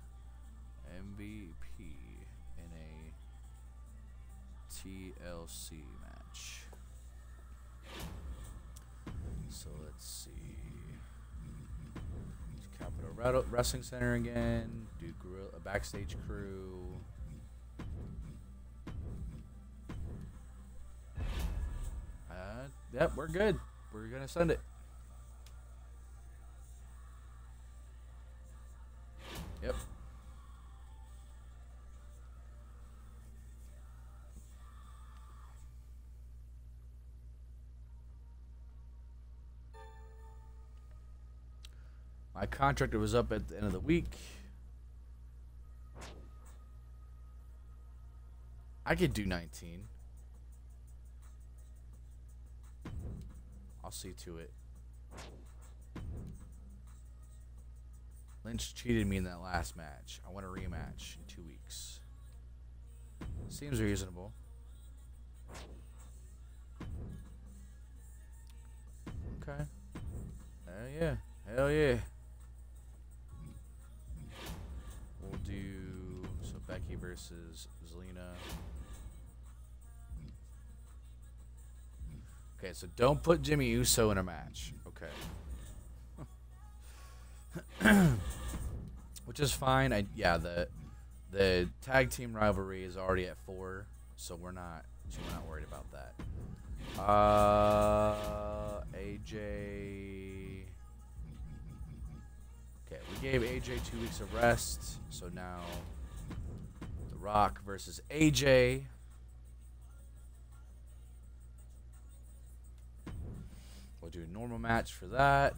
MVP in a TLC match. So let's see. Capital Wrestling Center again. Do a backstage crew. Yep, we're good. We're gonna send it. Yep. My contract was up at the end of the week. I could do 19. I'll see to it. Lynch cheated me in that last match. I want a rematch in 2 weeks. Seems reasonable. Okay. Hell yeah. Hell yeah. We'll do Becky versus Zelina. Okay, so don't put Jimmy Uso in a match. Okay. Which is fine. The tag team rivalry is already at 4, so we're not worried about that. AJ. Okay, we gave AJ 2 weeks of rest, so now The Rock versus AJ. We'll do a normal match for that.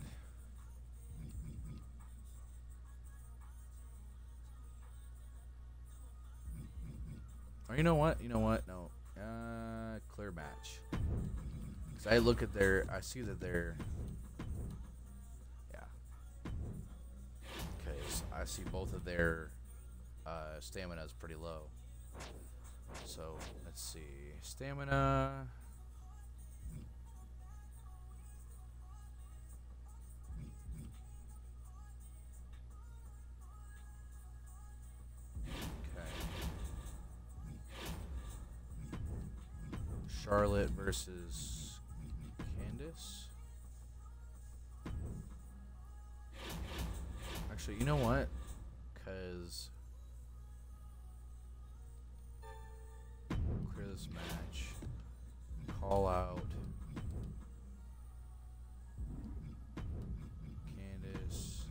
Or you know what? No. Clear match. Because I look at I see that they're... Yeah. Because I see both of their stamina is pretty low. So, let's see. Stamina... Charlotte versus Candice. Actually, you know what? Because Criss match, call out Candice,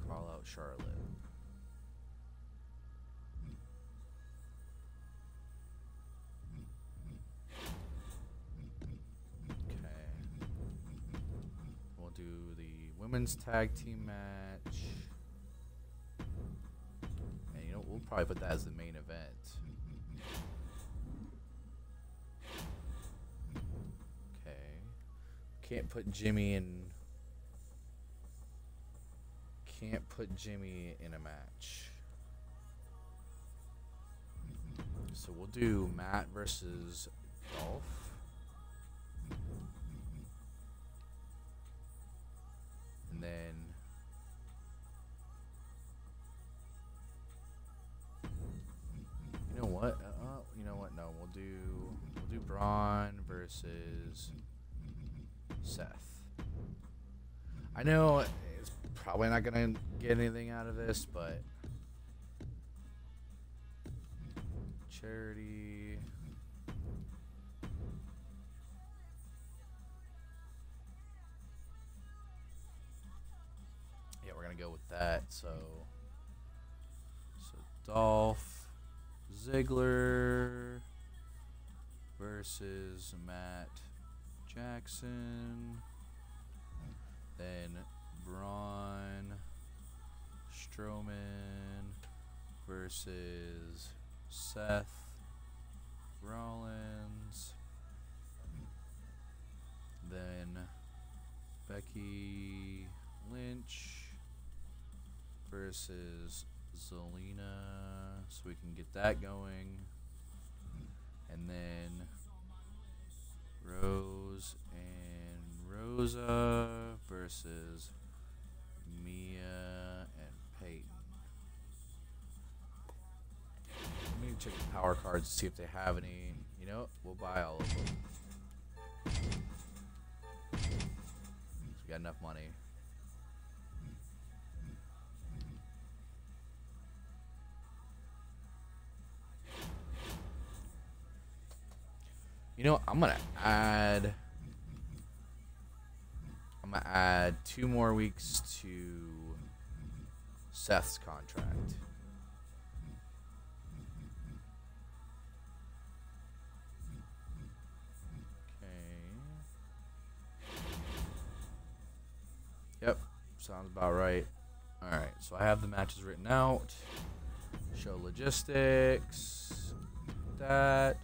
call out Charlotte. Do the women's tag team match, and we'll probably put that as the main event. Can't put Jimmy in. Can't put Jimmy in a match. So we'll do Matt versus Dolph. And then you know what? You know what? No, we'll do Braun versus Seth. I know it's probably not gonna get anything out of this, but charity. Yeah, we're gonna go with that. So Dolph Ziggler versus Matt Jackson. Then Braun Strowman versus Seth Rollins. Then Becky Lynch versus Zelina, so we can get that going. And then Rose and Rosa versus Mia and Peyton. Let me check the power cards to see if they have any. You know, we'll buy all of them. We got enough money. You know, I'm gonna add 2 more weeks to Seth's contract. Yep, sounds about right. Alright, so I have the matches written out. Show logistics. That.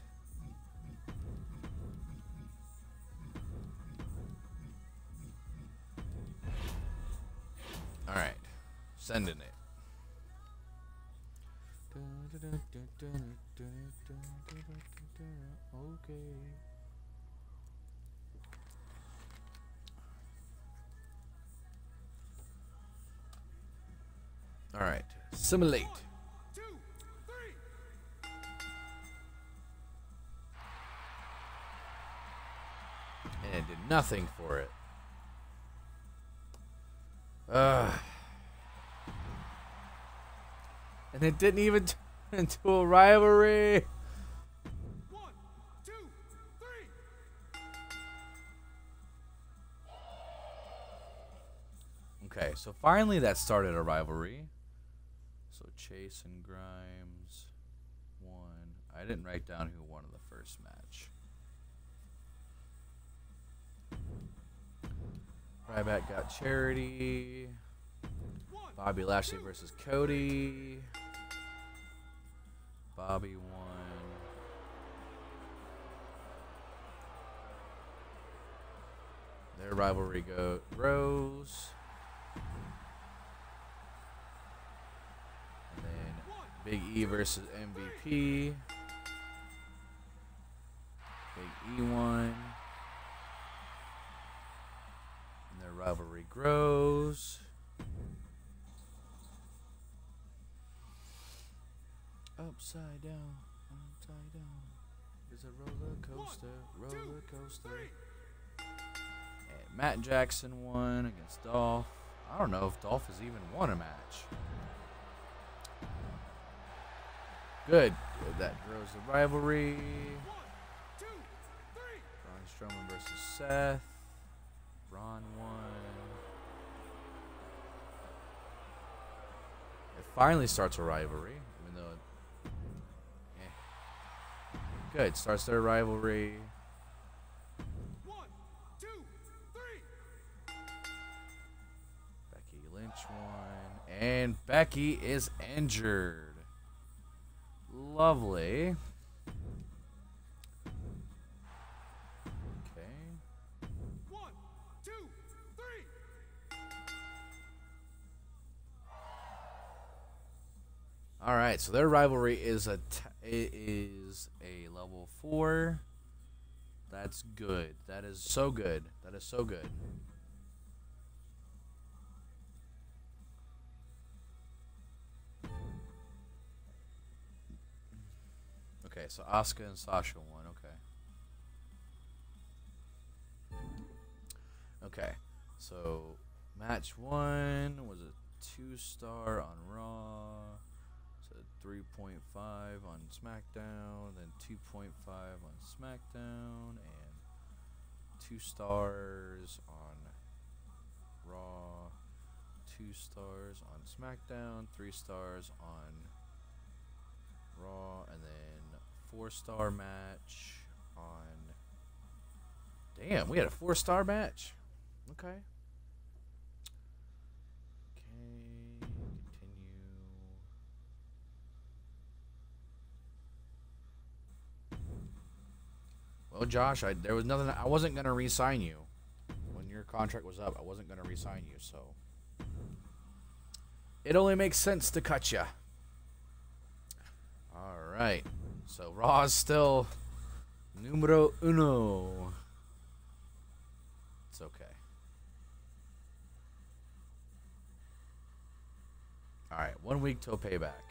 Alright, sending it. Okay. All right, simulate. 1, 2, 3. And it did nothing for it. And it didn't even turn into a rivalry. 1, 2, 3. Okay, so finally that started a rivalry. So Chase and Grimes won. I didn't write down who won in the first match. Ryback got Charity. Bobby Lashley versus Cody. Bobby won. Their rivalry rose. And then Big E versus MVP. Big E won. And their rivalry grows. Upside down, upside down. It's a roller coaster, roller coaster. And Matt Jackson won against Dolph. I don't know if Dolph has even won a match. Good. That grows the rivalry. 1, 2, 3. Braun Strowman versus Seth. Braun won. It finally starts a rivalry, even though it, good. Starts their rivalry. 1, 2, 3. Becky Lynch won. And Becky is injured. Lovely. Okay. 1, All right, so their rivalry is a level 4. That's good. That is so good. That is so good. Okay, so Asuka and Sasha won. Okay. Okay, so match 1 was a 2-star on Raw. 3.5 on SmackDown, then 2.5 on SmackDown, and 2 stars on Raw, 2 stars on SmackDown, 3 stars on Raw, and then 4-star match on... Damn, we had a 4-star match. Okay. Well, Josh, there was nothing. I wasn't gonna re-sign you when your contract was up. I wasn't gonna re-sign you, so it only makes sense to cut you. All right, so Raw's still numero uno. It's okay. All right, 1 week till Payback.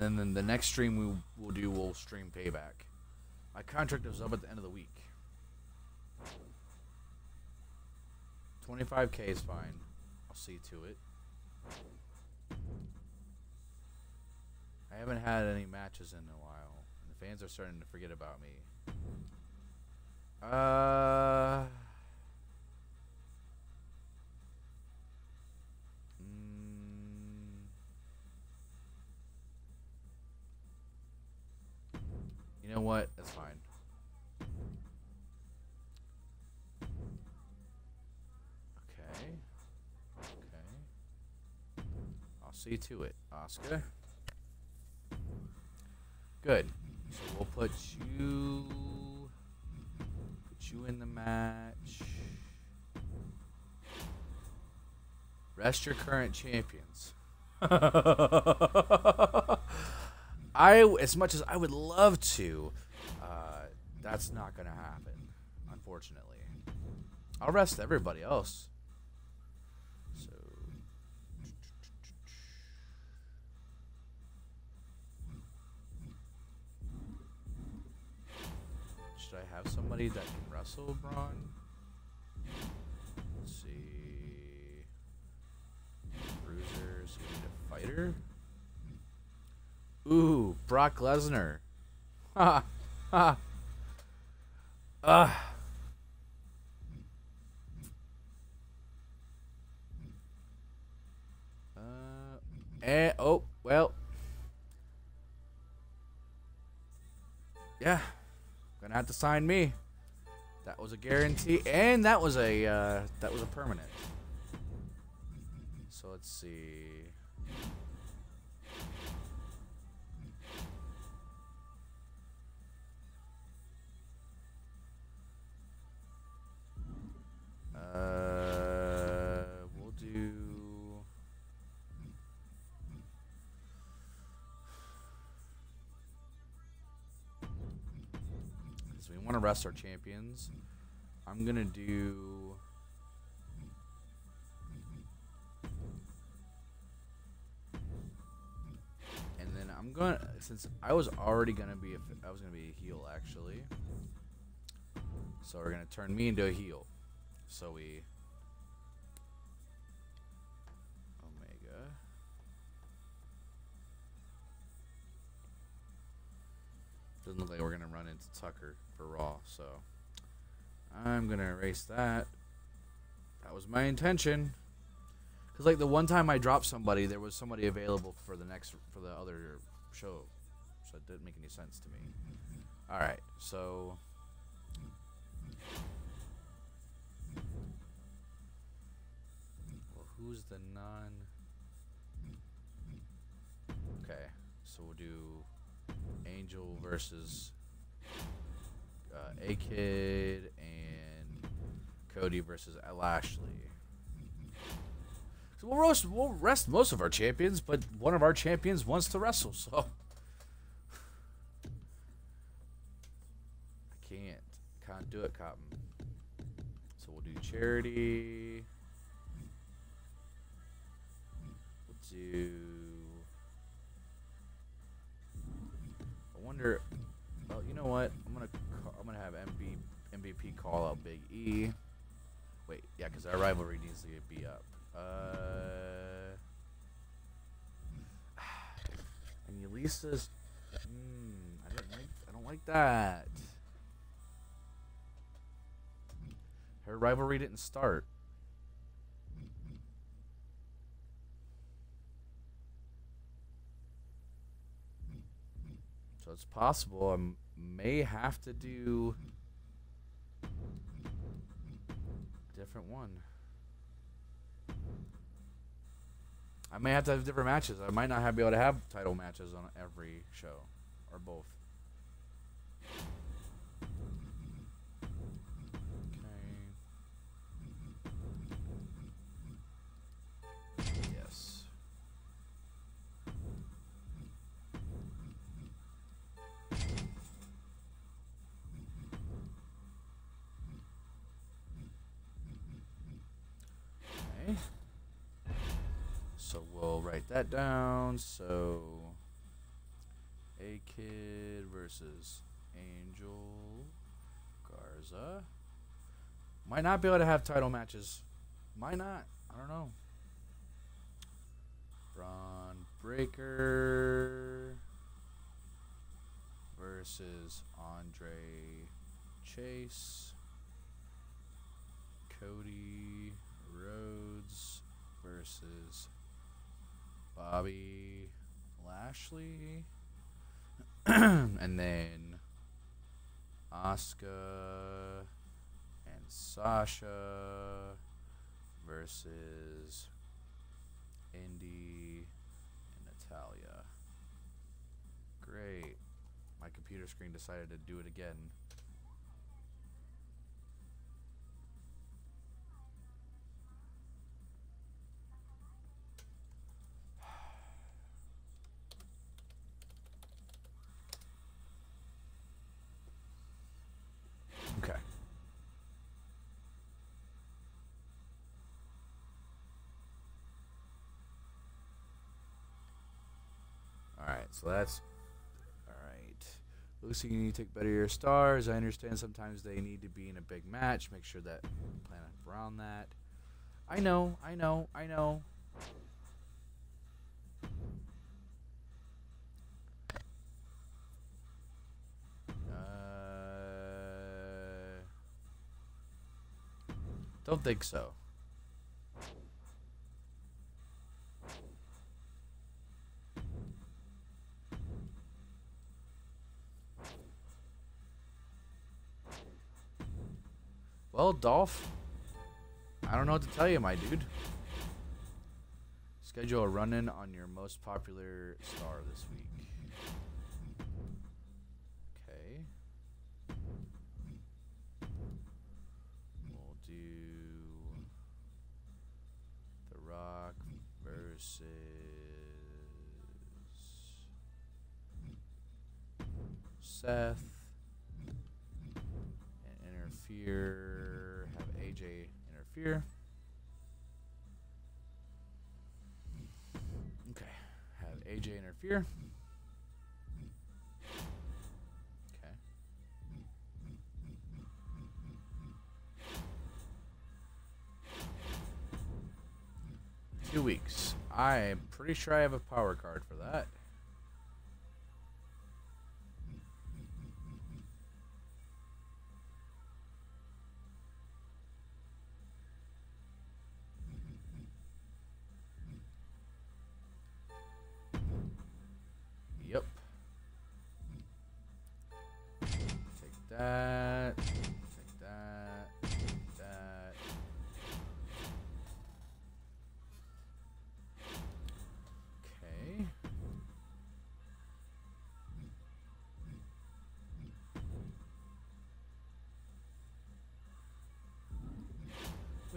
And then the next stream we'll stream Payback. My contract is up at the end of the week. 25K is fine. I'll see to it. I haven't had any matches in a while. And the fans are starting to forget about me. You know what? That's fine. Okay. Okay. I'll see to it, Oscar. Good. So we'll put you in the match. Rest your current champions. As much as I would love to, that's not gonna happen, unfortunately. I'll rest everybody else. So should I have somebody that can wrestle Braun? Let's see. Bruisers, you need a fighter? Ooh, Brock Lesnar. Ha ha. Oh, well. Yeah. Gonna have to sign me. That was a guarantee, and that was a permanent. So let's see. We'll do. So we want to rest our champions. I'm gonna do. And then I'm gonna, since I was already gonna be, I was gonna be a heel actually. So we're gonna turn me into a heel. So we Omega. Doesn't look like we're gonna run into Tucker for Raw, so I'm gonna erase that. That was my intention. Cause like the one time I dropped somebody, there was somebody available for the other show, so it didn't make any sense to me. All right, so. who's the non? Okay, so we'll do Angel versus A-Kid and Cody versus Lashley. So we'll rest most of our champions, but one of our champions wants to wrestle, so I can't do it, Cotton. So we'll do charity. We'll do. I wonder. Well, you know what? I'm gonna have MVP call out Big E. Wait, yeah, because our rivalry needs to be up. And Elisa's. I don't like that. Her rivalry didn't start. So it's possible I may have to do a different one. I may have to have different matches. I might not be able to have title matches on every show, or both. Okay. Yes. Okay. So we'll write that down. So A-Kid versus Angel Garza. Might not be able to have title matches. Might not. I don't know. Braun Breaker versus Andre Chase. Cody Rhodes versus Bobby Lashley. And then Asuka and Sasha versus Indy and Natalia. Great. My computer screen decided to do it again. Okay. Alright, so that's alright. Lucy, you need to take better of your stars. I understand sometimes they need to be in a big match. Make sure that you plan around that. I know. Don't think so. Well, Dolph, I don't know what to tell you, my dude. Schedule a run-in on your most popular star this week. Okay. We'll do The Rock versus Seth. And interfere. Have AJ interfere. Okay. Have AJ interfere. Okay. 2 weeks. I'm pretty sure I have a power card for that. Yep. Take that. Take that. Take that.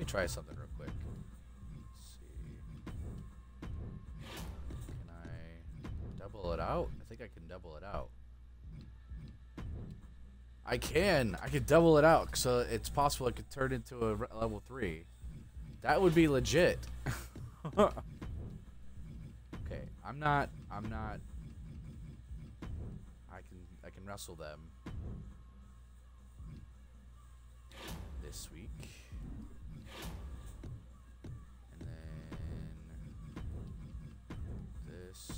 me try something real quick. Let's see. Can I double it out? I think I can double it out. I can double it out, so it's possible it could turn into a level 3. That would be legit. Okay, I'm not. I can wrestle them this week, and then this.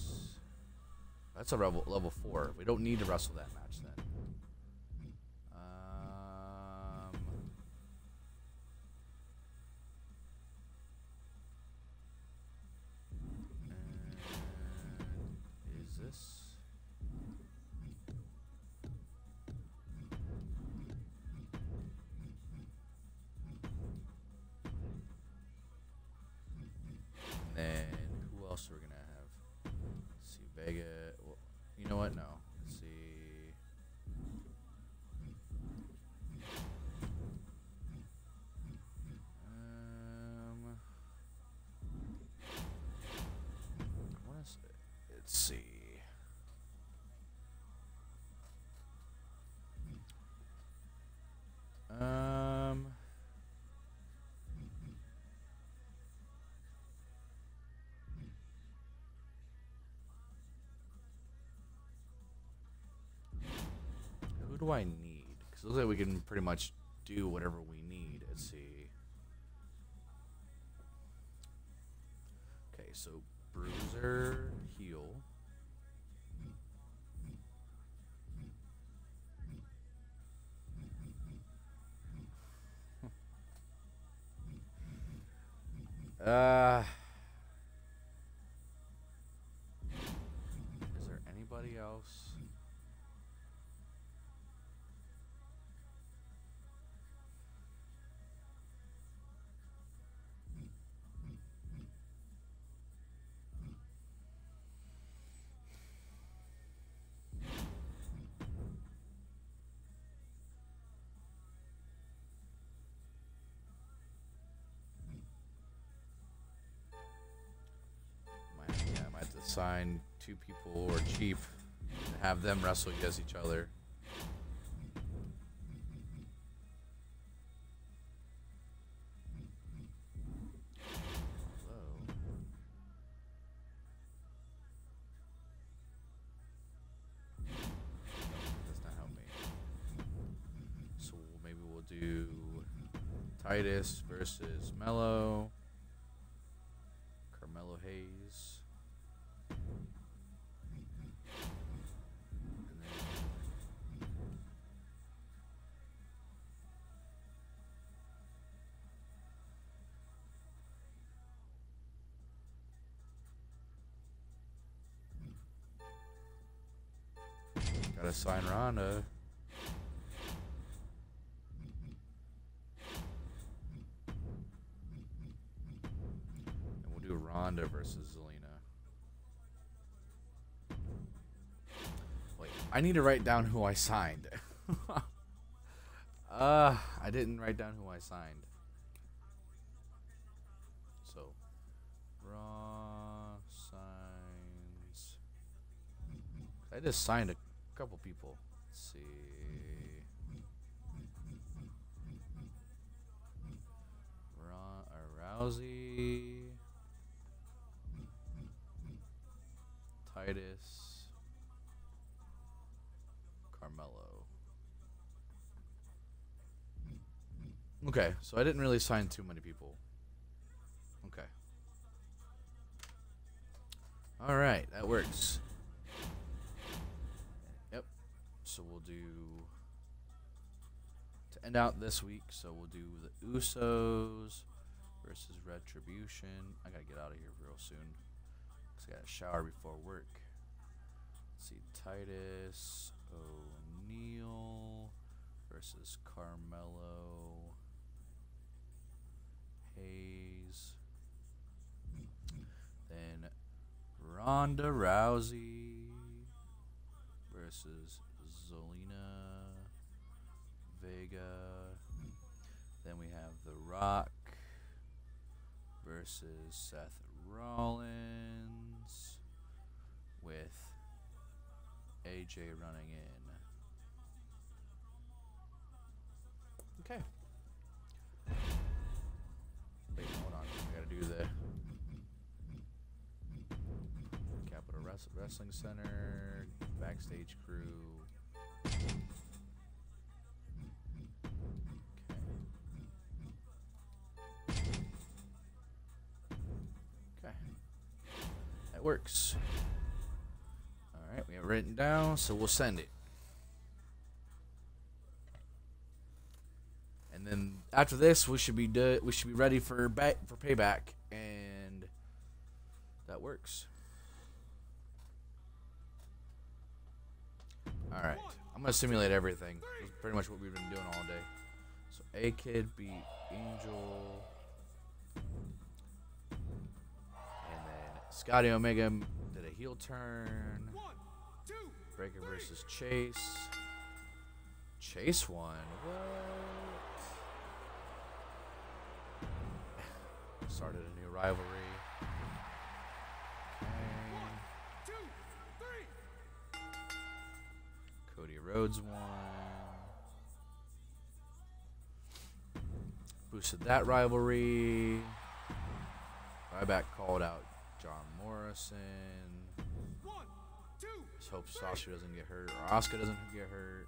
That's a level 4. We don't need to wrestle that match then. Is this? And then who else are we gonna have? Let's see, Vega. Well, you know what? No. Let's see. I wanna say, let's see. Who do I need? Because it looks like we can pretty much do whatever we need. Let's see. Okay, so Bruiser, heal. Is there anybody else? I might have to assign 2 people or cheap and have them wrestle against each other. Does not help me. So maybe we'll do Titus versus Mello. Carmelo Hayes. Gotta sign Ronda. And we'll do Ronda versus Zelina. Wait, I need to write down who I signed. I didn't write down who I signed. So, Raw signs. I just signed a couple people. Let's see. Rousey. Titus. Carmelo. Okay, so I didn't really sign too many people. Okay. Alright, that works. Yep. So we'll do, to end out this week, so we'll do the Usos versus Retribution. I gotta get out of here real soon, because I gotta shower before work. Let's see, Titus O'Neil versus Carmelo Hayes. Then Ronda Rousey versus Zelina Vega. Then we have The Rock versus Seth Rollins with AJ running in. Okay. Wait, hold on. I gotta do the Capital Wrestling Center, backstage crew. Okay. That works. Alright, we have it written down, so we'll send it. And then after this, we should be ready for payback, and that works. All right, I'm gonna simulate everything. That's pretty much what we've been doing all day. So A Kid beat Angel, and then Scotty Omega did a heel turn. Breaker versus Chase. Chase won. What? Started a new rivalry. Okay. Cody Rhodes won. Boosted that rivalry. Payback called out John Morrison. Let's hope Sasha doesn't get hurt or Asuka doesn't get hurt.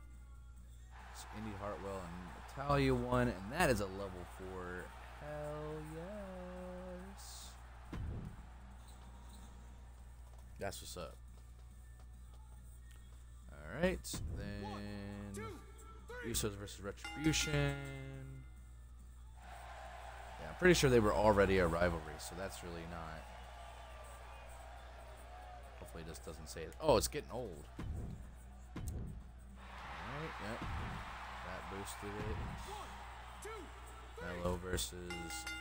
It's Indy Hartwell and Natalia won, and that is a level 4. Hell yes. That's what's up. Alright, then Usos versus Retribution. Yeah, I'm pretty sure they were already a rivalry, so that's really not. Hopefully this doesn't say it. Oh, it's getting old. Alright, yep. That boosted it. Mello versus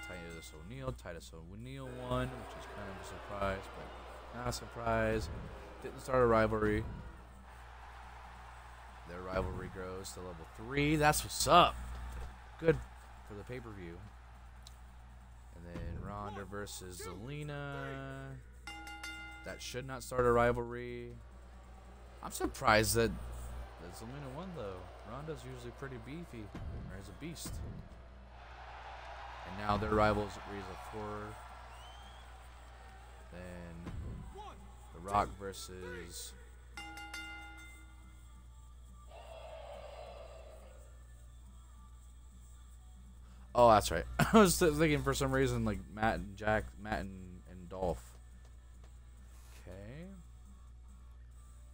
Titus O'Neil. Titus O'Neil won, which is kind of a surprise, but not a surprise. Didn't start a rivalry. Their rivalry grows to level 3. That's what's up. Good for the pay-per-view. And then Ronda versus Zelina. That should not start a rivalry. I'm surprised that Zelina won, though. Ronda's usually pretty beefy, or is a beast. And now their rivals is a 4. Then The Rock versus oh, that's right. I was thinking for some reason like Matt and Dolph. Okay.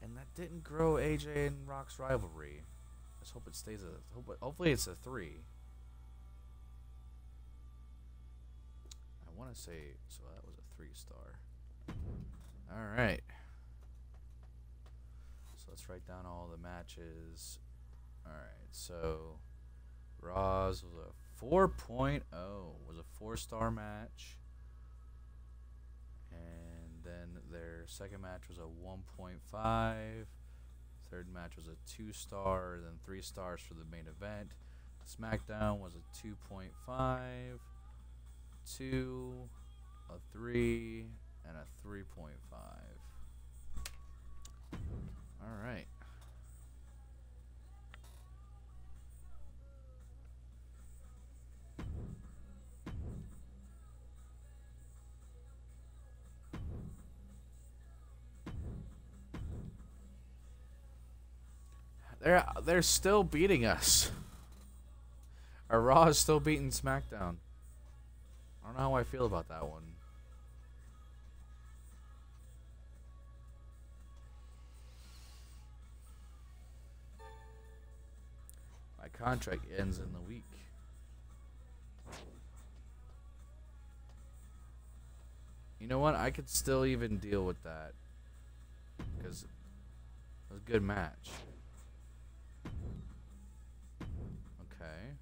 And that didn't grow AJ and Rock's rivalry. Let's hope it stays hopefully it's a 3. I want to say, so that was a 3-star. Alright. So let's write down all the matches. Alright, so Raw's was a 4.0. Was a 4-star match. And then their second match was a 1.5. Third match was a 2-star. Then 3 stars for the main event. SmackDown was a 2.5. 2, a 3, and a 3.5. Alright. They're still beating us. Our Raw is still beating SmackDown. I don't know how I feel about that one. My contract ends in the week. You know what? I could still even deal with that. Because it was a good match. Okay.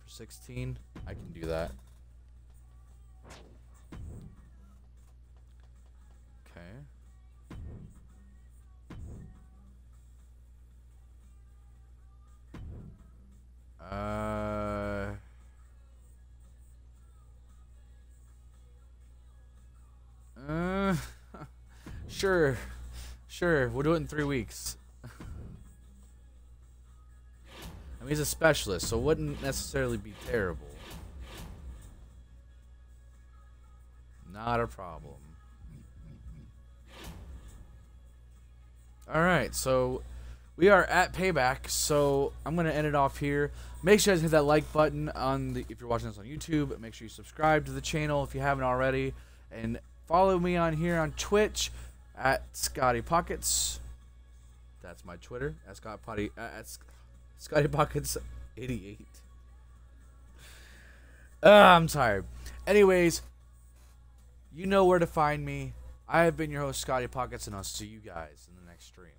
For 16, I can do that. Okay. Sure. Sure, we'll do it in 3 weeks. I mean, he's a specialist, so it wouldn't necessarily be terrible. Not a problem. Alright, so we are at Payback, so I'm going to end it off here. Make sure you guys hit that like button on the, if you're watching this on YouTube. Make sure you subscribe to the channel if you haven't already. And follow me on here on Twitch at Scotty Pockets. That's my Twitter, at Scotty Pockets 88. I'm tired. Anyways, you know where to find me. I have been your host, Scotty Pockets, and I'll see you guys in the next stream.